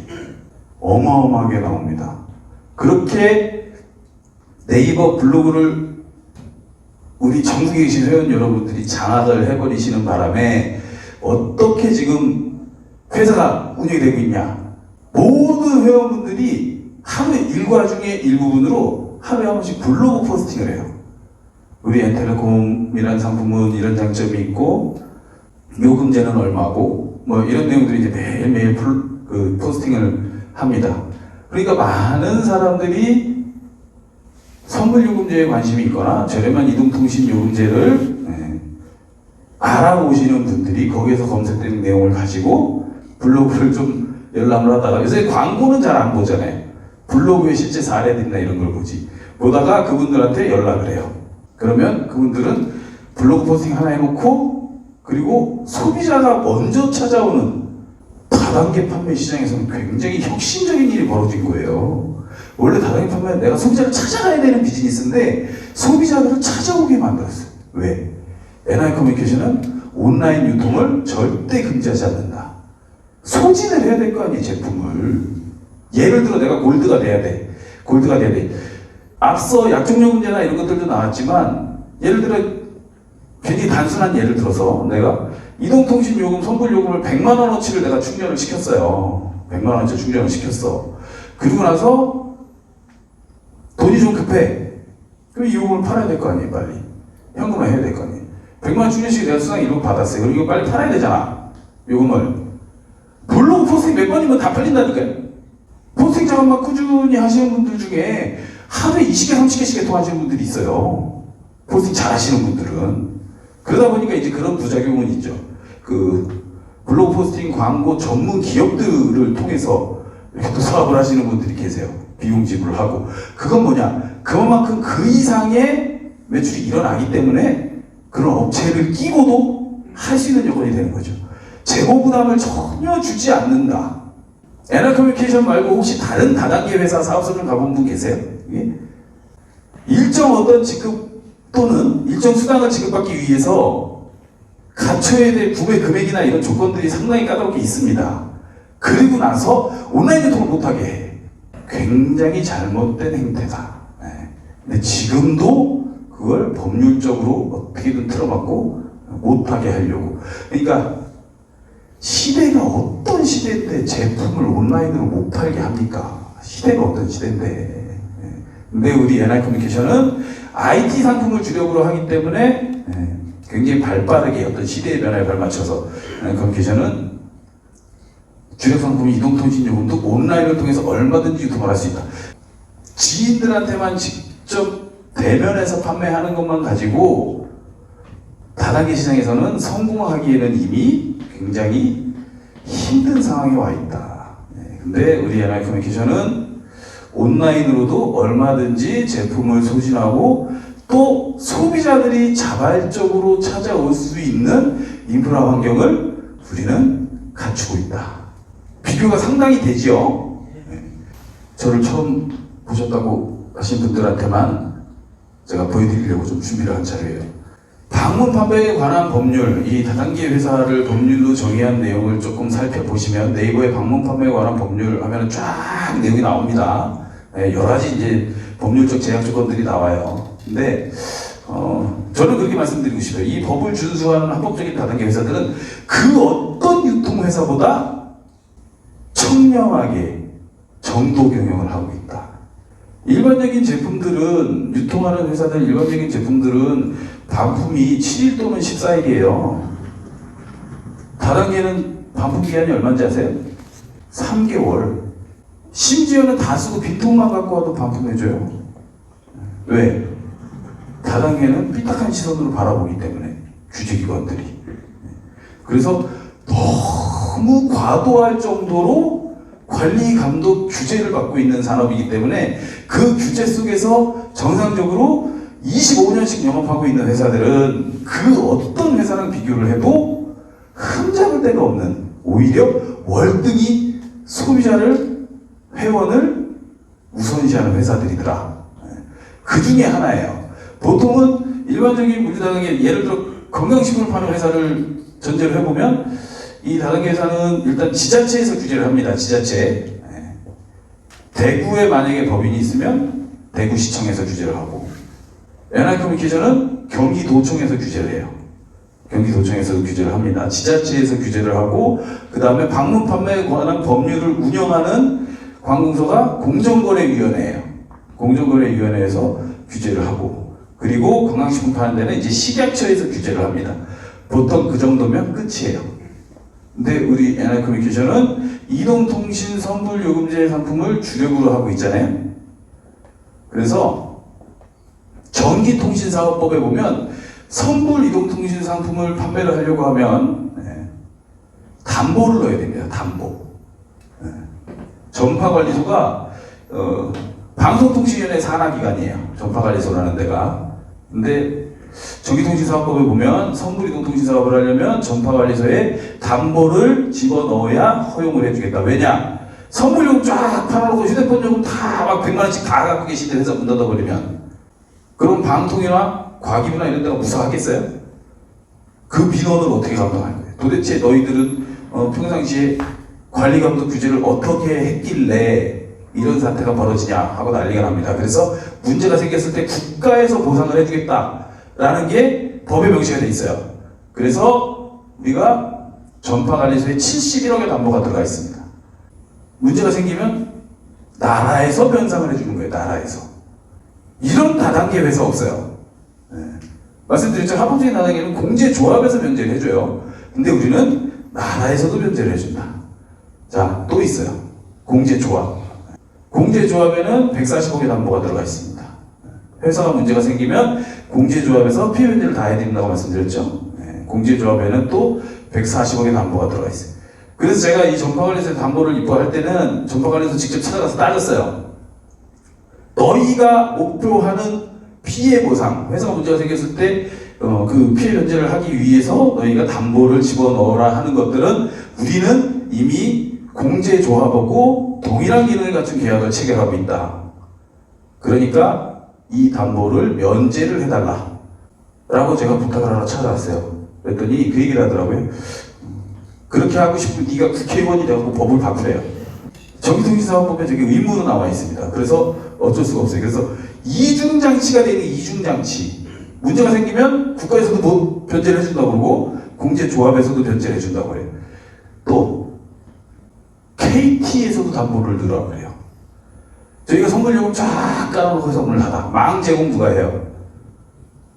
어마어마하게 나옵니다. 그렇게 네이버 블로그를 우리 전국에 계신 회원 여러분들이 장악을 해버리시는 바람에 어떻게 지금 회사가 운영이 되고 있냐. 모든 회원분들이 하루 일과 중에 일부분으로 하루에 한 번씩 블로그 포스팅을 해요. 우리 엔텔레콤이라는 상품은 이런 장점이 있고 요금제는 얼마고 이런 내용들이 이제 매일매일 포스팅을 합니다. 그러니까 많은 사람들이 선불요금제에 관심이 있거나 저렴한 이동통신 요금제를 알아보시는 분들이 거기에서 검색되는 내용을 가지고 블로그를 좀 열람을 하다가 요새 광고는 잘 안 보잖아요. 블로그에 실제 사례들이나 이런 걸 보다가 그분들한테 연락을 해요. 그러면 그분들은 블로그 포스팅 하나 해놓고 그리고 소비자가 먼저 찾아오는 다단계 판매 시장에서는 굉장히 혁신적인 일이 벌어진 거예요. 원래 다단계 판매는 내가 소비자를 찾아가야 되는 비즈니스인데 소비자를 찾아오게 만들었어요. 왜? NI커뮤니케이션은 온라인 유통을 절대 금지하지 않는다. 소진을 해야 될 거 아니에요, 제품을. 예를 들어 내가 골드가 돼야 돼. 앞서 약정요금제나 이런 것들도 나왔지만 예를 들어 굉장히 단순한 예를 들어서 내가 이동통신요금, 선불요금을 100만 원어치를 내가 충전을 시켰어요. 100만 원어치 충전을 시켰어. 그리고 나서 돈이 좀 급해. 그럼 이 요금을 팔아야 될 거 아니에요, 빨리. 현금화 해야 될 거 아니에요. 100만 원 충전시 내가 수당 1억 받았어요. 그럼 이거 빨리 팔아야 되잖아, 요금을. 블로그 포스팅 몇 번이면 다 팔린다니까요. 포스팅 작업만 꾸준히 하시는 분들 중에 하루에 20개, 30개씩 개통하시는 분들이 있어요. 포스팅 잘 하시는 분들은. 그러다 보니까 이제 그런 부작용은 있죠. 그 블로그 포스팅 광고 전문 기업들을 통해서 이렇게 또 사업을 하시는 분들이 계세요. 비용 지불을 하고. 그건 뭐냐? 그만큼 그 이상의 매출이 일어나기 때문에 그런 업체를 끼고도 할 수 있는 여건이 되는 거죠. 재고 부담을 전혀 주지 않는다. 에너커뮤니케이션 말고 혹시 다른 다단계 회사 사업소 좀 가본 분 계세요? 예? 일정 어떤 지급 또는 일정 수당을 지급받기 위해서 갖춰야 될 구매 금액이나 이런 조건들이 상당히 까다롭게 있습니다. 그리고 나서 온라인 유통을 못하게 해. 굉장히 잘못된 행태다. 네. 근데 지금도 그걸 법률적으로 어떻게든 틀어막고 못하게 하려고. 그러니까 시대가 어떤 시대인데 제품을 온라인으로 못 팔게 합니까? 시대가 어떤 시대인데. 근데 우리 NI커뮤니케이션은 IT 상품을 주력으로 하기 때문에 굉장히 발빠르게 어떤 시대의 변화에 발맞춰서 NI커뮤니케이션은 주력 상품 이동통신요금도 온라인을 통해서 얼마든지 유통을 할 수 있다. 지인들한테만 직접 대면해서 판매하는 것만 가지고 다단계 시장에서는 성공하기에는 이미 굉장히 힘든 상황에 와 있다. 근데 우리 NI커뮤니케이션은 온라인으로도 얼마든지 제품을 소진하고 또 소비자들이 자발적으로 찾아올 수 있는 인프라 환경을 우리는 갖추고 있다. 비교가 상당히 되지요. 저를 처음 보셨다고 하신 분들한테만 제가 보여드리려고 좀 준비를 한 자료예요. 방문 판매에 관한 법률, 이 다단계 회사를 법률로 정의한 내용을 조금 살펴보시면 네이버에 방문 판매에 관한 법률 하면 쫙 내용이 나옵니다. 여러 가지 이제 법률적 제약 조건들이 나와요. 근데 저는 그렇게 말씀드리고 싶어요. 이 법을 준수하는 합법적인 다단계 회사들은 그 어떤 유통회사보다 청렴하게 정도 경영을 하고 있다. 일반적인 제품들은, 유통하는 회사들 일반적인 제품들은 반품이 7일 또는 14일이에요. 다단계는 반품 기한이 얼마인지 아세요? 3개월. 심지어는 다 쓰고 빈통만 갖고 와도 반품해줘요. 왜? 다단계는 삐딱한 시선으로 바라보기 때문에, 규제기관들이. 그래서 너무 과도할 정도로 관리 감독 규제를 받고 있는 산업이기 때문에 그 규제 속에서 정상적으로 25년씩 영업하고 있는 회사들은 그 어떤 회사랑 비교를 해도 흠잡을 데가 없는, 오히려 월등히 소비자를, 회원을 우선시하는 회사들이더라. 그 중에 하나예요. 보통은 일반적인 물류다단계, 예를 들어 건강식품을 파는 회사를 전제로 해보면 이 다단계 회사는 일단 지자체에서 규제를 합니다. 지자체. 대구에 만약에 법인이 있으면 대구시청에서 규제를 하고, NI커뮤니케이션은 경기도청에서 규제를 해요. 경기도청에서 규제를 합니다. 지자체에서 규제를 하고, 그 다음에 방문 판매에 관한 법률을 운영하는 관공서가 공정거래위원회예요. 공정거래위원회에서 규제를 하고, 그리고 건강식품 파는 데는 이제 식약처에서 규제를 합니다. 보통 그 정도면 끝이에요. 근데 우리 NI커뮤니케이션은 이동통신 선불요금제 상품을 주력으로 하고 있잖아요. 그래서 전기통신사업법에 보면 선불 이동통신 상품을 판매를 하려고 하면 담보를 넣어야 됩니다. 담보. 전파관리소가 방송통신위원회 산하기관이에요. 전파관리소라는 데가. 근데 전기통신사업법에 보면 선불 이동통신사업을 하려면 전파관리소에 담보를 집어넣어야 허용을 해주겠다. 왜냐? 선불요금 쫙 팔아놓고 휴대폰 요금 다 막 100만원씩 다 갖고 계시는 회사 문 닫아버리면 그럼 방통이나 과기부나 이런 데가 무사하겠어요? 그 민원을 어떻게 감당할 거예요? 도대체 너희들은 평상시에 관리감독 규제를 어떻게 했길래 이런 사태가 벌어지냐 하고 난리가 납니다. 그래서 문제가 생겼을 때 국가에서 보상을 해주겠다라는 게 법에 명시가 돼 있어요. 그래서 우리가 전파관리소에 71억의 담보가 들어가 있습니다. 문제가 생기면 나라에서 변상을 해주는 거예요. 나라에서. 이런 다단계 회사 없어요. 말씀드렸죠. 합법적인 다단계는 공제조합에서 면제를 해줘요. 근데 우리는 나라에서도 면제를 해준다. 자, 또 있어요. 공제조합. 공제조합에는 140억의 담보가 들어가 있습니다. 회사가 문제가 생기면 공제조합에서 피해 변제를 다 해드린다고 말씀드렸죠. 공제조합에는 또 140억의 담보가 들어가 있어요. 그래서 제가 이 전파관리소에 담보를 입고할 때는 전파관리소 직접 찾아가서 따졌어요. 너희가 목표하는 피해 보상, 회사가 문제가 생겼을 때 그 피해 변제를 하기 위해서 너희가 담보를 집어넣어라 하는 것들은 우리는 이미 공제조합하고 동일한 기능을 갖춘 계약을 체결하고 있다. 그러니까 이 담보를 면제를 해달라 라고 제가 부탁을 하러 찾아왔어요. 그랬더니 그 얘기를 하더라고요. 그렇게 하고 싶으면 네가 국회의원이 되고 법을 바꾸래요. 전기통신사업법에 저게 의무로 나와 있습니다. 그래서 어쩔 수가 없어요. 그래서 이중장치가 되는 이중장치. 문제가 생기면 국가에서도 뭐 변제를 해준다고 그러고 공제조합에서도 변제를 해준다고 그래요. 또 KT에서도 담보를 넣으라고 그래요. 저희가 선물요금 쫙 깔아놓고 선물을 하다. 망 제공 누가 해요?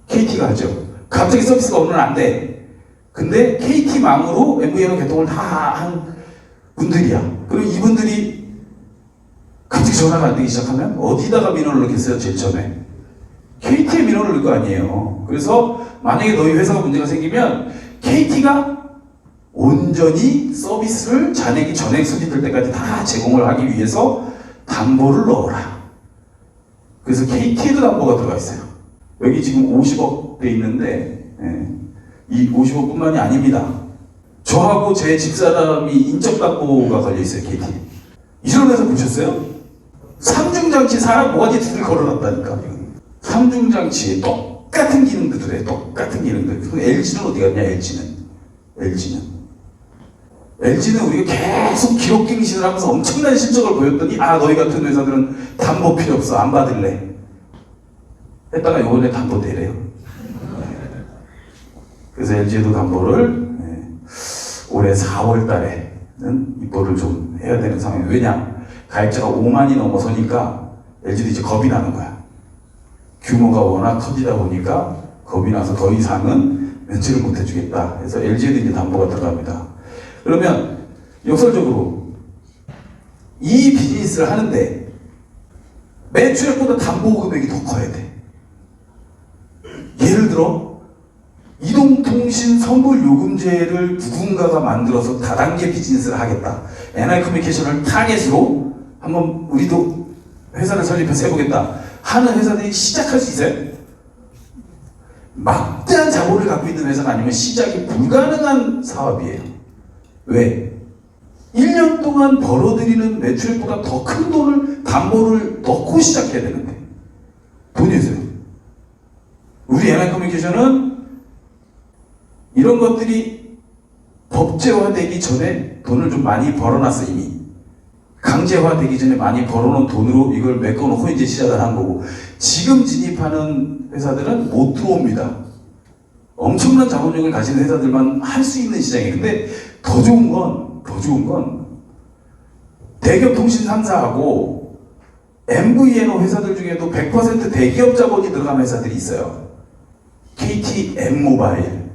KT가 하죠. 갑자기 서비스가 오면 안 돼. 근데 KT망으로 MVNO 개통을 다 한 분들이야. 그리고 이분들이 갑자기 전화가 안 되기 시작하면 어디다가 민원을 넣겠어요? 제일 처음에 KT에 민원을 넣을 거 아니에요. 그래서 만약에 너희 회사가 문제가 생기면 KT가 온전히 서비스를 잔액이 전액 소진될 때까지 다 제공을 하기 위해서 담보를 넣어라. 그래서 KT에도 담보가 들어가 있어요. 여기 지금 50억 돼 있는데 이 50억뿐만이 아닙니다. 저하고 제 집사람이 인적담보가 걸려있어요. KT. 이런 회사 보셨어요? 삼중장치 사람 모가지 둘을 걸어놨다니까. 삼중장치에 똑같은 기능들을 해. 똑같은 기능들. 그럼 LG는 어디 갔냐? LG는 우리가 계속 기록갱신을 하면서 엄청난 실적을 보였더니 너희 같은 회사들은 담보 필요 없어. 안 받을래. 했다가 이번에 담보 내래요. 그래서 LG에도 담보를 올해 4월 달에는 입보를 좀 해야 되는 상황이에요. 왜냐? 가입자가 5만이 넘어서니까 LG도 이제 겁이 나는 거야. 규모가 워낙 커지다 보니까 겁이 나서 더 이상은 면제를 못 해주겠다. 그래서 LG에도 이제 담보가 들어갑니다. 그러면 역설적으로 이 비즈니스를 하는데 매출액보다 담보 금액이 더 커야 돼. 예를 들어 이동통신 선불요금제를 누군가가 만들어서 다단계 비즈니스를 하겠다. NI커뮤니케이션을 타겟으로 한번 우리도 회사를 설립해서 해보겠다 하는 회사들이 시작할 수 있어요? 막대한 자본을 갖고 있는 회사가 아니면 시작이 불가능한 사업이에요. 왜? 1년 동안 벌어들이는 매출보다 더 큰 돈을 담보를 넣고 시작해야 되는데 돈이 없어요. 우리 NI커뮤니케이션은 이런 것들이 법제화되기 전에 돈을 좀 많이 벌어놨어. 이미 강제화되기 전에 많이 벌어놓은 돈으로 이걸 메꿔놓고 이제 시작을 한 거고, 지금 진입하는 회사들은 못 들어옵니다. 엄청난 자본력을 가진 회사들만 할 수 있는 시장이에요. 근데 더 좋은 건 대기업 통신 3사하고 MVNO 회사들 중에도 100% 대기업 자본이 들어간 회사들이 있어요. KT M모바일,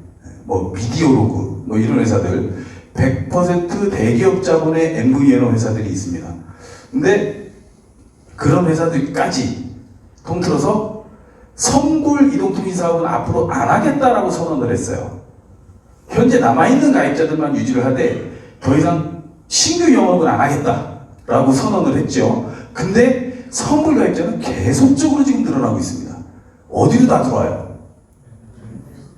미디어로그, 이런 회사들 100% 대기업 자본의 MVNO 회사들이 있습니다. 근데 그런 회사들까지 통틀어서 선불 이동통신 사업은 앞으로 안 하겠다라고 선언을 했어요. 현재 남아있는 가입자들만 유지를 하되 더 이상 신규 영업은 안 하겠다라고 선언을 했죠. 근데 선불 가입자는 계속적으로 지금 늘어나고 있습니다. 어디로 다 들어와요?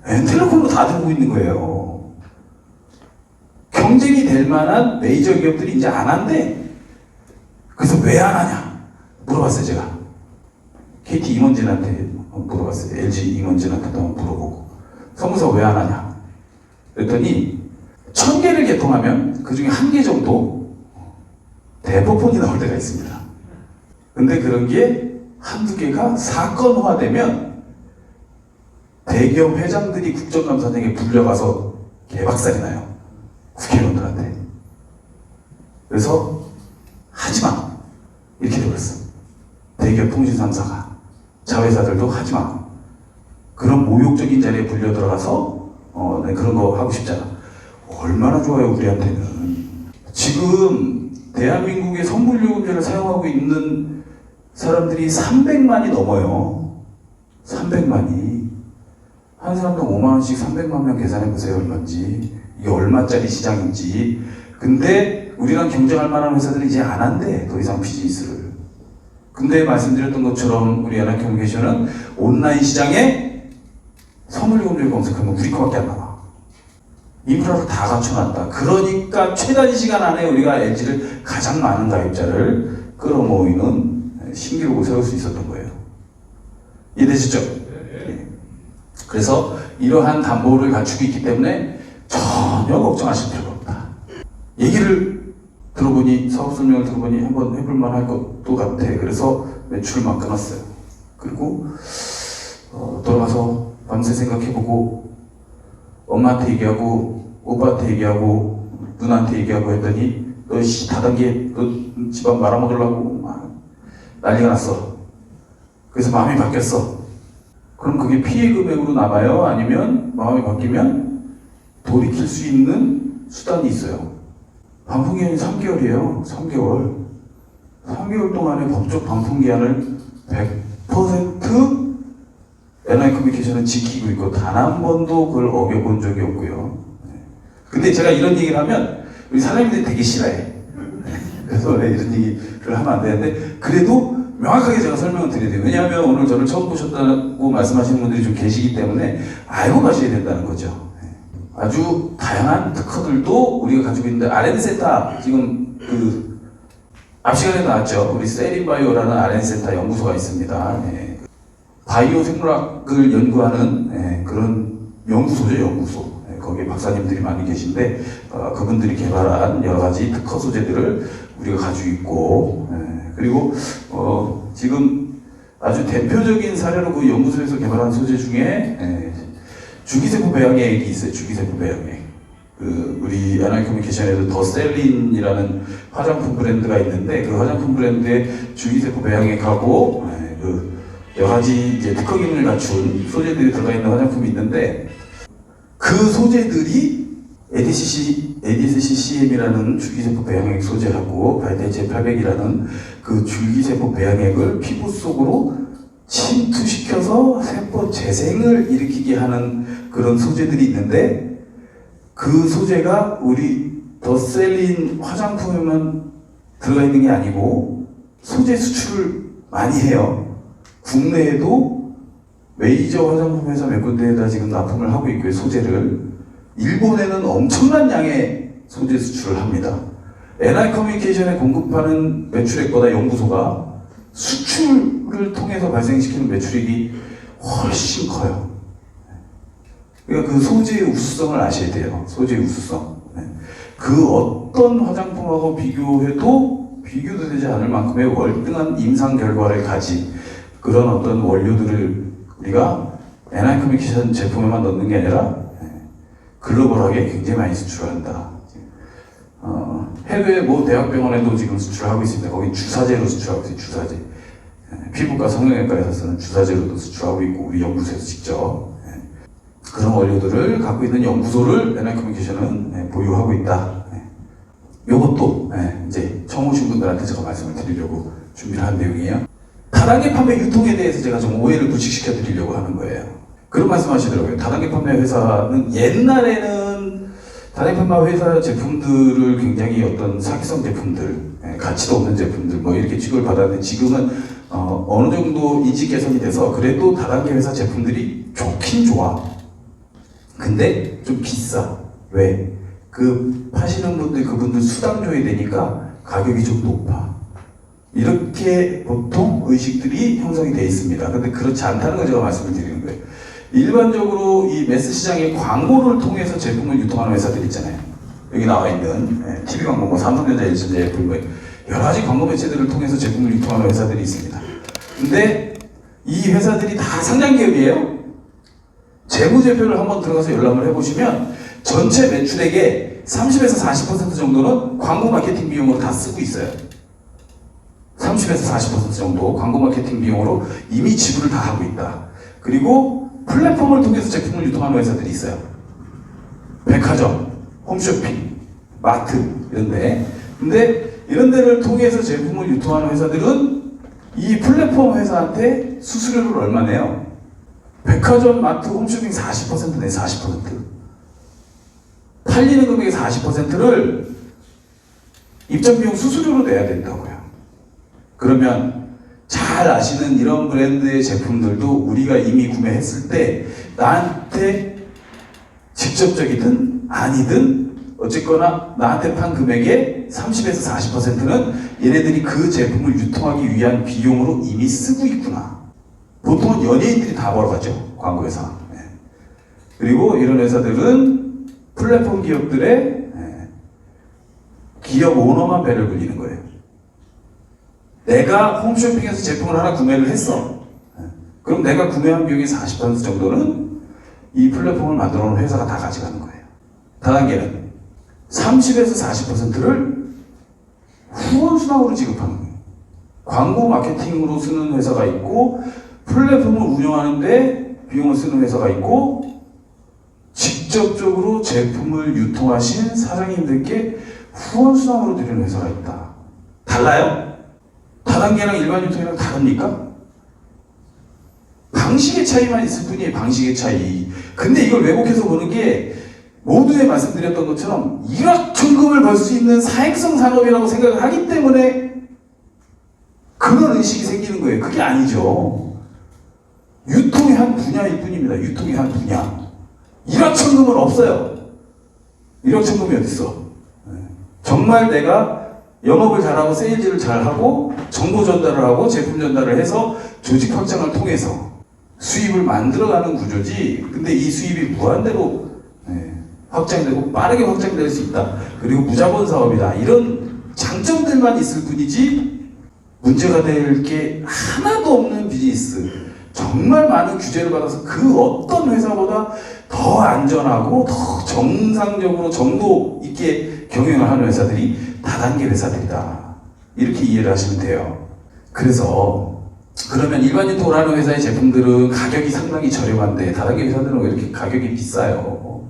엔텔레콤으로 다 들어오고 있는 거예요. 경쟁이 될 만한 메이저 기업들이 이제 안 한대. 그래서 왜 안 하냐 물어봤어요. 제가 KT 임원진한테 물어봤어요. LG 임원진한테도 한번 물어보고 성무사 왜 안 하냐 그랬더니 1000개를 개통하면 그 중에 1개 정도 대포폰이 나올 때가 있습니다. 근데 그런 게 한두 개가 사건화되면 대기업 회장들이 국정감사장에 불려가서 개박살이 나요. 국회의원들한테. 그래서 하지마 이렇게 되었어. 대기업 통신 3사가 자회사들도 하지마. 그런 모욕적인 자리에 불려 들어가서 그런 거 하고 싶잖아. 얼마나 좋아요. 우리한테는 지금 대한민국의 선불요금제를 사용하고 있는 사람들이 300만이 넘어요. 300만이. 한 사람당 5만원씩 300만 명 계산해보세요. 얼마인지. 이게 얼마짜리 시장인지. 근데 우리랑 경쟁할 만한 회사들이 이제 안 한대. 더 이상 비즈니스를. 근데 말씀드렸던 것처럼 우리 NI커뮤니케이션은 온라인 시장에 선불요금제를 검색하면 우리 거밖에 안 나와. 인프라를 다 갖춰놨다. 그러니까 최단 시간 안에 우리가 LG를 가장 많은 가입자를 끌어모이는 신기록을 세울 수 있었던 거예요. 이해되시죠? 네. 그래서 이러한 담보를 갖추고 있기 때문에 전혀 걱정하실 필요가 없다. 얘기를 들어보니, 사업 설명을 들어보니 한번 해볼 만할 것도 같아. 그래서 매출을 막 끊었어요. 그리고 돌아가서 밤새 생각해보고 엄마한테 얘기하고 오빠한테 얘기하고 누나한테 얘기하고 했더니 너 다단계 너 집안 말아먹으려고 막 난리가 났어. 그래서 마음이 바뀌었어. 그럼 그게 피해 금액으로 남아요? 아니면 마음이 바뀌면 돌이킬 수 있는 수단이 있어요. 반품기한이 3개월이에요. 3개월. 3개월 동안의 법적 반품기한을 100% NI커뮤니케이션은 지키고 있고 단 한 번도 그걸 어겨본 적이 없고요. 근데 제가 이런 얘기를 하면 우리 사장님들이 되게 싫어해. 그래서 원래 이런 얘기를 하면 안 되는데 그래도 명확하게 제가 설명을 드려야 돼요. 왜냐하면 오늘 저를 처음 보셨다고 말씀하시는 분들이 좀 계시기 때문에 알고 가셔야 된다는 거죠. 아주 다양한 특허들도 우리가 가지고 있는데 R&D 센터 지금 앞 시간에 나왔죠. 우리 세린바이오라는 R&D 센터 연구소가 있습니다. 바이오 생물학을 연구하는 그런 연구소죠, 연구소. 거기에 박사님들이 많이 계신데 그분들이 개발한 여러 가지 특허 소재들을 우리가 가지고 있고 그리고 지금 아주 대표적인 사례로 그 연구소에서 개발한 소재 중에 주기세포 배양액이 있어요. 주기세포 배양액. 우리 NI커뮤니케이션에도 더 셀린이라는 화장품 브랜드가 있는데 그 화장품 브랜드의 주기세포 배양액하고 여러 가지 이제 특허 기능을 갖춘 소재들이 들어가 있는 화장품이 있는데 그 소재들이 ADCCCM이라는 줄기세포 배양액 소재하고 바이테제 800이라는 그 줄기세포 배양액을 피부 속으로 침투시켜서 세포 재생을 일으키게 하는 그런 소재들이 있는데 그 소재가 우리 더셀린 화장품에만 들어가 있는 게 아니고 소재 수출을 많이 해요. 국내에도 메이저 화장품 회사 몇 군데에다 지금 납품을 하고 있고요, 소재를. 일본에는 엄청난 양의 소재 수출을 합니다. NI커뮤니케이션에 공급하는 매출액보다 연구소가 수출을 통해서 발생시키는 매출액이 훨씬 커요. 그러니까 그 소재의 우수성을 아셔야 돼요. 소재의 우수성. 그 어떤 화장품하고 비교해도 비교도 되지 않을 만큼의 월등한 임상 결과를 가진 그런 어떤 원료들을 우리가 NI커뮤니케이션 제품에만 넣는 게 아니라 글로벌하게 굉장히 많이 수출한다. 해외 모 대학병원에도 지금 수출하고 있습니다. 거기 주사제로 수출하고 있어요. 주사제. 피부과 성형외과에서 쓰는 주사제로도 수출하고 있고 우리 연구소에서 직접 그런 원료들을 갖고 있는 연구소를 NI커뮤니케이션은 보유하고 있다. 이것도 이제 처음 오신 분들한테 제가 말씀을 드리려고 준비를 한 내용이에요. 다단계 판매 유통에 대해서 제가 좀 오해를 불식시켜 드리려고 하는 거예요. 그런 말씀 하시더라고요. 다단계 판매 회사는 옛날에는 다단계 판매 회사 제품들을 굉장히 어떤 사기성 제품들, 가치도 없는 제품들 뭐 이렇게 취급을 받았는데 지금은 어느 정도 인식 개선이 돼서 그래도 다단계 회사 제품들이 좋긴 좋아. 근데 좀 비싸. 왜? 그 파시는 분들 그분들 수당 줘야 되니까 가격이 좀 높아. 이렇게 보통 의식들이 형성이 되어 있습니다. 근데 그렇지 않다는 걸 제가 말씀을 드리는 거예요. 일반적으로 이 매스 시장의 광고를 통해서 제품을 유통하는 회사들 있잖아요. 여기 나와 있는 TV 광고, 뭐 삼성전자, LG전자, 애플 뭐 여러 가지 광고 매체들을 통해서 제품을 유통하는 회사들이 있습니다. 근데 이 회사들이 다 상장 기업이에요. 재무제표를 한번 들어가서 열람을 해보시면 전체 매출액의 30에서 40% 정도는 광고 마케팅 비용으로 다 쓰고 있어요. 30에서 40% 정도 광고 마케팅 비용으로 이미 지불을 다 하고 있다. 그리고 플랫폼을 통해서 제품을 유통하는 회사들이 있어요. 백화점, 홈쇼핑, 마트 이런데. 근데 이런 데를 통해서 제품을 유통하는 회사들은 이 플랫폼 회사한테 수수료를 얼마 내요? 백화점, 마트, 홈쇼핑 40% 내, 40%. 팔리는 금액의 40%를 입점 비용 수수료로 내야 된다고요. 그러면 잘 아시는 이런 브랜드의 제품들도 우리가 이미 구매했을 때 나한테 직접적이든 아니든 어쨌거나 나한테 판 금액의 30에서 40%는 얘네들이 그 제품을 유통하기 위한 비용으로 이미 쓰고 있구나. 보통은 연예인들이 다 벌어가죠. 광고회사. 네. 그리고 이런 회사들은 플랫폼 기업들의 기업 오너만 배를 불리는 거예요. 내가 홈쇼핑에서 제품을 하나 구매를 했어. 그럼 내가 구매한 비용의 40% 정도는 이 플랫폼을 만들어 놓은 회사가 다 가져가는 거예요. 다단계는 30에서 40%를 후원수당으로 지급하는 거예요. 광고 마케팅으로 쓰는 회사가 있고 플랫폼을 운영하는데 비용을 쓰는 회사가 있고 직접적으로 제품을 유통하신 사장님들께 후원수당으로 드리는 회사가 있다. 달라요? 다단계랑 일반 유통이랑 다릅니까? 방식의 차이만 있을 뿐이에요. 방식의 차이. 근데 이걸 왜곡해서 보는 게 모두에 말씀드렸던 것처럼 일확천금을 벌 수 있는 사행성 산업이라고 생각을 하기 때문에 그런 의식이 생기는 거예요. 그게 아니죠. 유통의 한 분야일 뿐입니다. 유통의 한 분야. 일확천금은 없어요. 일확천금이 어딨어? 정말 내가 영업을 잘하고 세일즈를 잘하고 정보 전달을 하고 제품 전달을 해서 조직 확장을 통해서 수입을 만들어가는 구조지. 근데 이 수입이 무한대로 확장되고 빠르게 확장될 수 있다. 그리고 무자본 사업이다. 이런 장점들만 있을 뿐이지 문제가 될 게 하나도 없는 비즈니스. 정말 많은 규제를 받아서 그 어떤 회사보다 더 안전하고 더 정상적으로 정도 있게 경영을 하는 회사들이 다단계 회사들이다. 이렇게 이해를 하시면 돼요. 그래서 그러면 일반 유통을 하는 회사의 제품들은 가격이 상당히 저렴한데 다단계 회사들은 왜 이렇게 가격이 비싸요?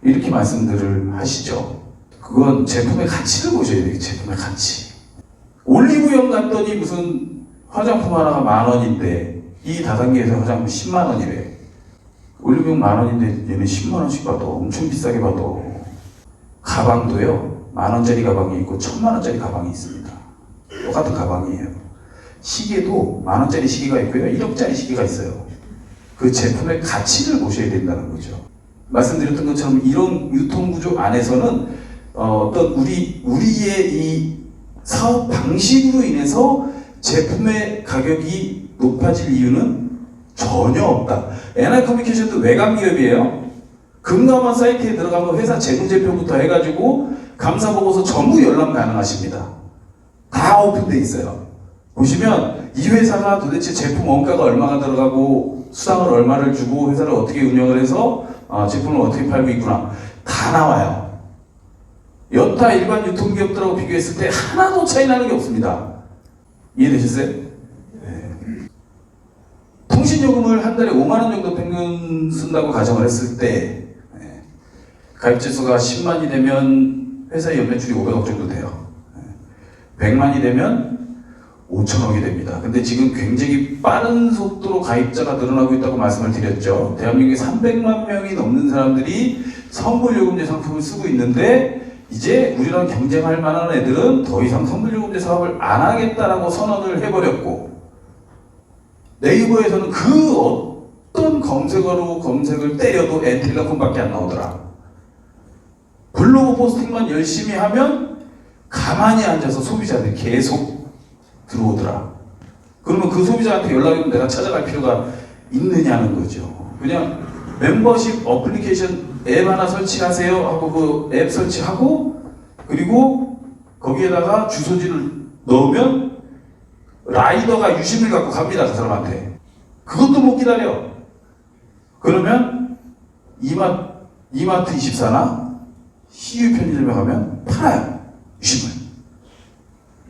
이렇게 말씀들을 하시죠. 그건 제품의 가치를 보셔야 돼요. 제품의 가치. 올리브영 갔더니 무슨 화장품 하나가 10,000원인데 이 다단계에서 화장품 10만 원이래. 올리브영 10,000원인데 얘는 10만 원씩 봐도 엄청 비싸게 봐도. 가방도요. 10,000원짜리 가방이 있고 1,000,000원짜리 가방이 있습니다. 똑같은 가방이에요. 시계도 10,000원짜리 시계가 있고요. 1억짜리 시계가 있어요. 그 제품의 가치를 보셔야 된다는 거죠. 말씀드렸던 것처럼 이런 유통구조 안에서는 어떤 우리의 이 사업 방식으로 인해서 제품의 가격이 높아질 이유는 전혀 없다. NI커뮤니케이션도 외곽 기업이에요. 금감원 사이트에 들어가면 회사 재무제표부터 해가지고 감사보고서 전부 열람 가능하십니다. 다 오픈돼 있어요. 보시면 이 회사가 도대체 제품 원가가 얼마가 들어가고 수당을 얼마를 주고 회사를 어떻게 운영을 해서 제품을 어떻게 팔고 있구나 다 나와요. 여타 일반 유통기업들하고 비교했을 때 하나도 차이 나는 게 없습니다. 이해되셨어요? 네. 통신요금을 한 달에 5만 원 정도 평균 쓴다고 가정을 했을 때 가입자 수가 10만이 되면 회사의 연매출이 500억 정도 돼요. 100만이 되면 5천억이 됩니다. 근데 지금 굉장히 빠른 속도로 가입자가 늘어나고 있다고 말씀을 드렸죠. 대한민국에 300만 명이 넘는 사람들이 선불요금제 상품을 쓰고 있는데 이제 우리랑 경쟁할 만한 애들은 더 이상 선불요금제 사업을 안 하겠다라고 선언을 해버렸고 네이버에서는 그 어떤 검색어로 검색을 때려도 엔텔레콤밖에 안 나오더라. 블로그 포스팅만 열심히 하면 가만히 앉아서 소비자들이 계속 들어오더라. 그러면 그 소비자한테 연락이 오면 내가 찾아갈 필요가 있느냐는 거죠. 그냥 멤버십 어플리케이션 앱 하나 설치하세요 하고 그 앱 설치하고 그리고 거기에다가 주소지를 넣으면 라이더가 유심을 갖고 갑니다. 그 사람한테. 그것도 못 기다려. 그러면 이마트 24나 CU 편의점에 가면 팔아요. 유심을.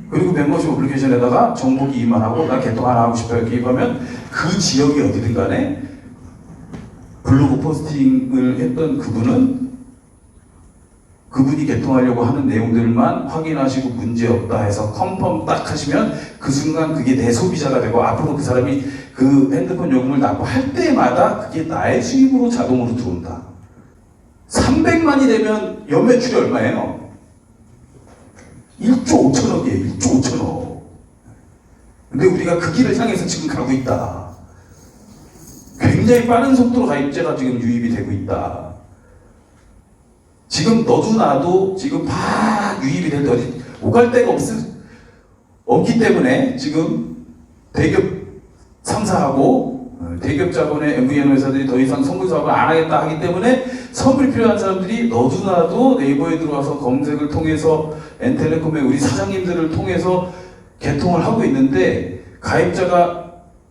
그리고 멤버십 어플리케이션에다가 정보 기입만 하고 나 개통 하나 하고 싶어요 기입하면 그 지역이 어디든 간에 블로그 포스팅을 했던 그분은 그분이 개통하려고 하는 내용들만 확인하시고 문제없다 해서 컨펌 딱 하시면 그 순간 그게 내 소비자가 되고 앞으로 그 사람이 그 핸드폰 요금을 납부할 때마다 그게 나의 수입으로 자동으로 들어온다. 300만이 되면 연매출이 얼마예요? 1조 5천억이에요. 1조 5천억. 근데 우리가 그 길을 향해서 지금 가고 있다. 굉장히 빠른 속도로 가입자가 지금 유입이 되고 있다. 지금 너도 나도 지금 막 유입이 될 때 어디 오갈 데가 없기 때문에 지금 대기업 상사하고 대기업 자본의 MVN 회사들이 더 이상 선물 사업을 안 하겠다 하기 때문에 선물이 필요한 사람들이 너도 나도 네이버에 들어와서 검색을 통해서 엔텔레콤의 우리 사장님들을 통해서 개통을 하고 있는데 가입자가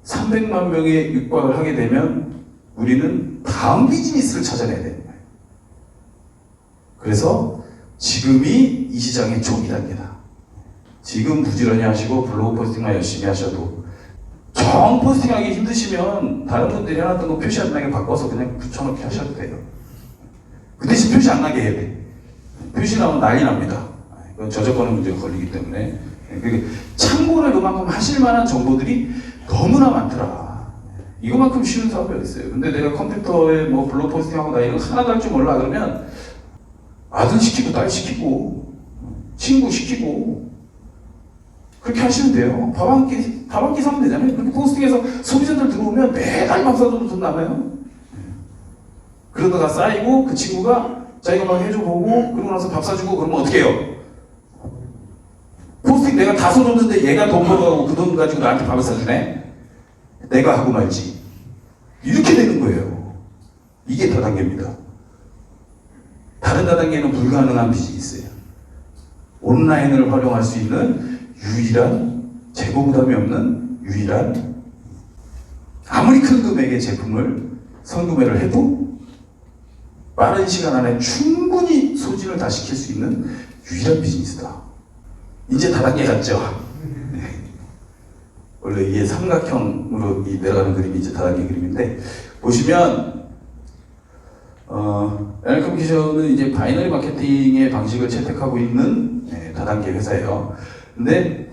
300만 명에 육박을 하게 되면 우리는 다음 비즈니스를 찾아내야 되는 거예요. 그래서 지금이 이 시장의 초기 단계다. 지금 부지런히 하시고 블로그 포스팅만 열심히 하셔도 정 포스팅하기 힘드시면 다른 분들이 해놨던 거 표시 안 나게 바꿔서 그냥 붙여넣기 하셔도 돼요. 그 대신 표시 안 나게 해야 돼. 표시 나오면 난리 납니다. 그건 저작권 문제가 걸리기 때문에. 참고를 그만큼 하실 만한 정보들이 너무나 많더라. 이거만큼 쉬운 사업이 어딨어요. 근데 내가 컴퓨터에 뭐 블로그 포스팅하고 나 이런 거 하나도 할 줄 몰라 그러면 아들 시키고 딸 시키고 친구 시키고 그렇게 하시면 돼요. 밥 한 끼 사면 되잖아요. 그렇게 포스팅해서 소비자들 들어오면 매달 밥 사줘도 돈 남아요. 그러다가 쌓이고 그 친구가 자기가 막 해줘 보고 그러고 나서 밥 사주고 그러면 어떻게 해요? 포스팅 내가 다 써줬는데 얘가 돈 벌어가고 그 돈 가지고 나한테 밥을 사주네? 내가 하고 말지. 이렇게 되는 거예요. 이게 다단계입니다. 다른 다단계는 불가능한 비즈니스예요. 온라인을 활용할 수 있는 유일한 재고 부담이 없는 유일한 아무리 큰 금액의 제품을 선구매를 해도 빠른 시간 안에 충분히 소진을 다 시킬 수 있는 유일한 비즈니스다. 이제 다단계 같죠? 네. 원래 이게 삼각형으로 내려가는 그림이 이제 다단계 그림인데 보시면 엔컴퓨터는 이제 바이너리 마케팅의 방식을 채택하고 있는 다단계 회사예요. 근데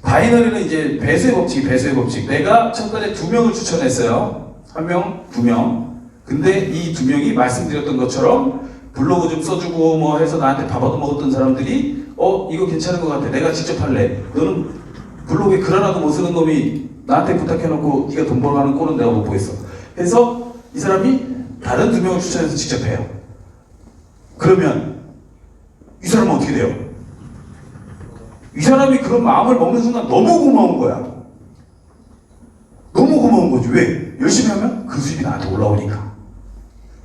바이너리는 이제 배수의 법칙. 내가 첫 달에 2명을 추천했어요. 1명, 2명. 근데 이 2명이 말씀드렸던 것처럼 블로그 좀 써주고 뭐 해서 나한테 밥 얻어먹었던 사람들이 이거 괜찮은 것 같아. 내가 직접 할래. 너는 블로그에 글 하나도 못 쓰는 놈이 나한테 부탁해놓고 네가 돈 벌어가는 꼴은 내가 못 보겠어. 그래서 이 사람이 다른 2명을 추천해서 직접 해요. 그러면 이 사람은 어떻게 돼요? 이 사람이 그런 마음을 먹는 순간 너무 고마운 거야. 너무 고마운 거지. 왜? 열심히 하면 그 수입이 나한테 올라오니까.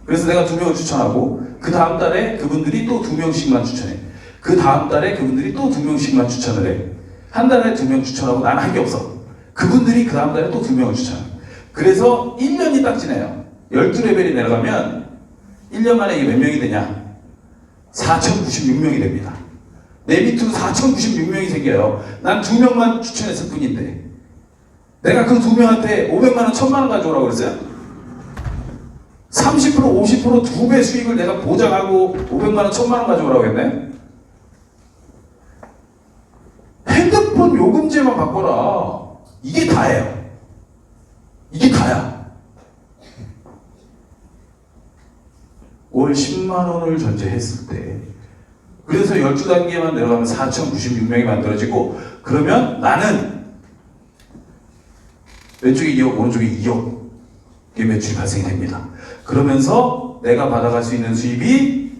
그래서 내가 2명을 추천하고 그 다음 달에 그분들이 또 2명씩만 추천해. 그 다음 달에 그분들이 또 2명씩만 추천을 해. 한 달에 2명 추천하고 나는 할 게 없어. 그분들이 그 다음 달에 또 2명을 추천해. 그래서 1년이 딱 지나요. 12레벨이 내려가면 1년 만에 이게 몇 명이 되냐? 4,096명이 됩니다. 내 밑으로 4,096명이 생겨요. 난 2명만 추천했을 뿐인데 내가 그 2명한테 500만원, 1000만원 가져오라고 그랬어요? 30%, 50% 2배 수익을 내가 보장하고 500만원, 1000만원 가져오라고 했네? 핸드폰 요금제만 바꿔라. 이게 다예요. 이게 다야. 월 10만원을 전제했을 때 그래서 12단계만 내려가면 4,096명이 만들어지고 그러면 나는 왼쪽에 2억 오른쪽에 2억의 매출이 발생이 됩니다. 그러면서 내가 받아갈 수 있는 수입이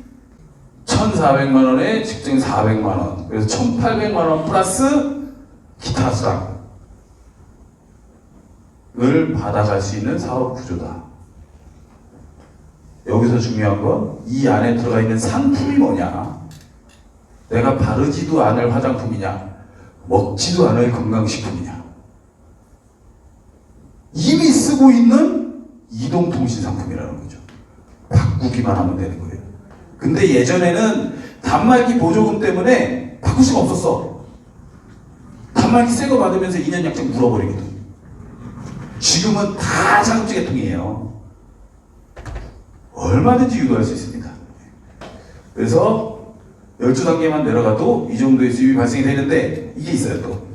1,400만원에 직장 400만원 그래서 1,800만원 플러스 기타 수당을 받아갈 수 있는 사업 구조다. 여기서 중요한 건 이 안에 들어가 있는 상품이 뭐냐? 내가 바르지도 않을 화장품이냐? 먹지도 않을 건강식품이냐? 이미 쓰고 있는 이동통신 상품이라는 거죠. 바꾸기만 하면 되는 거예요. 근데 예전에는 단말기 보조금 때문에 바꿀 수가 없었어. 단말기 새 거 받으면서 2년 약정 물어버리거든. 지금은 다 자급제 개통이에요. 얼마든지 유도할 수 있습니다. 그래서 12단계만 내려가도 이 정도의 수입이 발생이 되는데 이게 있어요 또.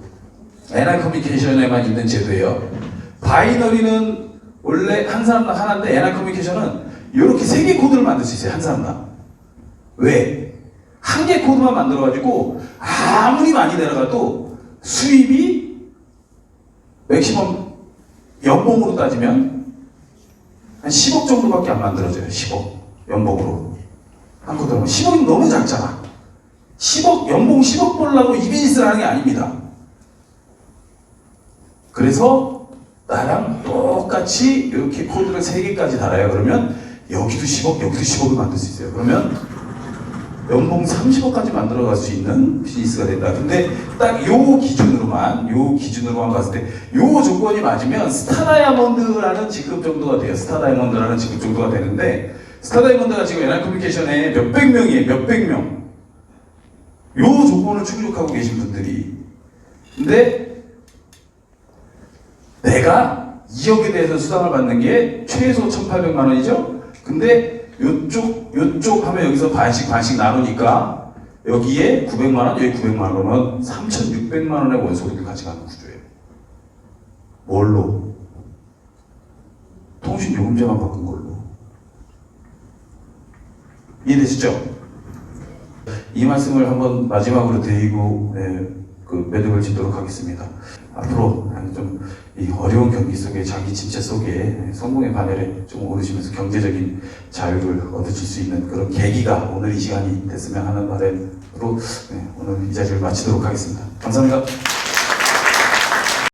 NI 커뮤니케이션에만 있는 제도예요. 바이너리는 원래 한 사람당 하나인데 NI 커뮤니케이션은 이렇게 3개 코드를 만들 수 있어요. 한 사람당. 왜? 한 개 코드만 만들어가지고 아무리 많이 내려가도 수입이 맥시멈 연봉으로 따지면 한 10억 정도밖에 안 만들어져요. 10억 연봉으로. 한 코드로 10억이 너무 작잖아. 10억 연봉 10억 벌려고 이 비즈니스를 하는 게 아닙니다. 그래서 나랑 똑같이 이렇게 코드를 3개까지 달아요. 그러면 여기도 10억, 여기도 10억을 만들 수 있어요. 그러면 연봉 30억까지 만들어갈 수 있는 비즈니스가 된다. 근데 딱 요 기준으로만 봤을 때 요 조건이 맞으면 스타다이아몬드라는 직급 정도가 돼요. 스타다이아몬드라는 직급 정도가 되는데 스타다이아몬드가 지금 NI 커뮤니케이션에 몇백 명이에요. 몇백 명. 요 조건을 충족하고 계신 분들이. 근데 내가 2억에 대해서 수당을 받는 게 최소 1,800만 원이죠? 근데 요쪽 하면 여기서 반씩 나누니까 여기에 900만 원, 여기 900만 원은 3,600만 원의 원소득을 가져가는 구조예요. 뭘로? 통신요금제만 바꾼 걸로. 이해되시죠? 이 말씀을 한번 마지막으로 드리고 그 매듭을 짓도록 하겠습니다. 앞으로 좀 이 어려운 경기 속에 자기 진짜 속에 성공의 바늘에 좀 오르시면서 경제적인 자유를 얻으실 수 있는 그런 계기가 오늘 이 시간이 됐으면 하는 바람으로 오늘 이 자리를 마치도록 하겠습니다. 감사합니다.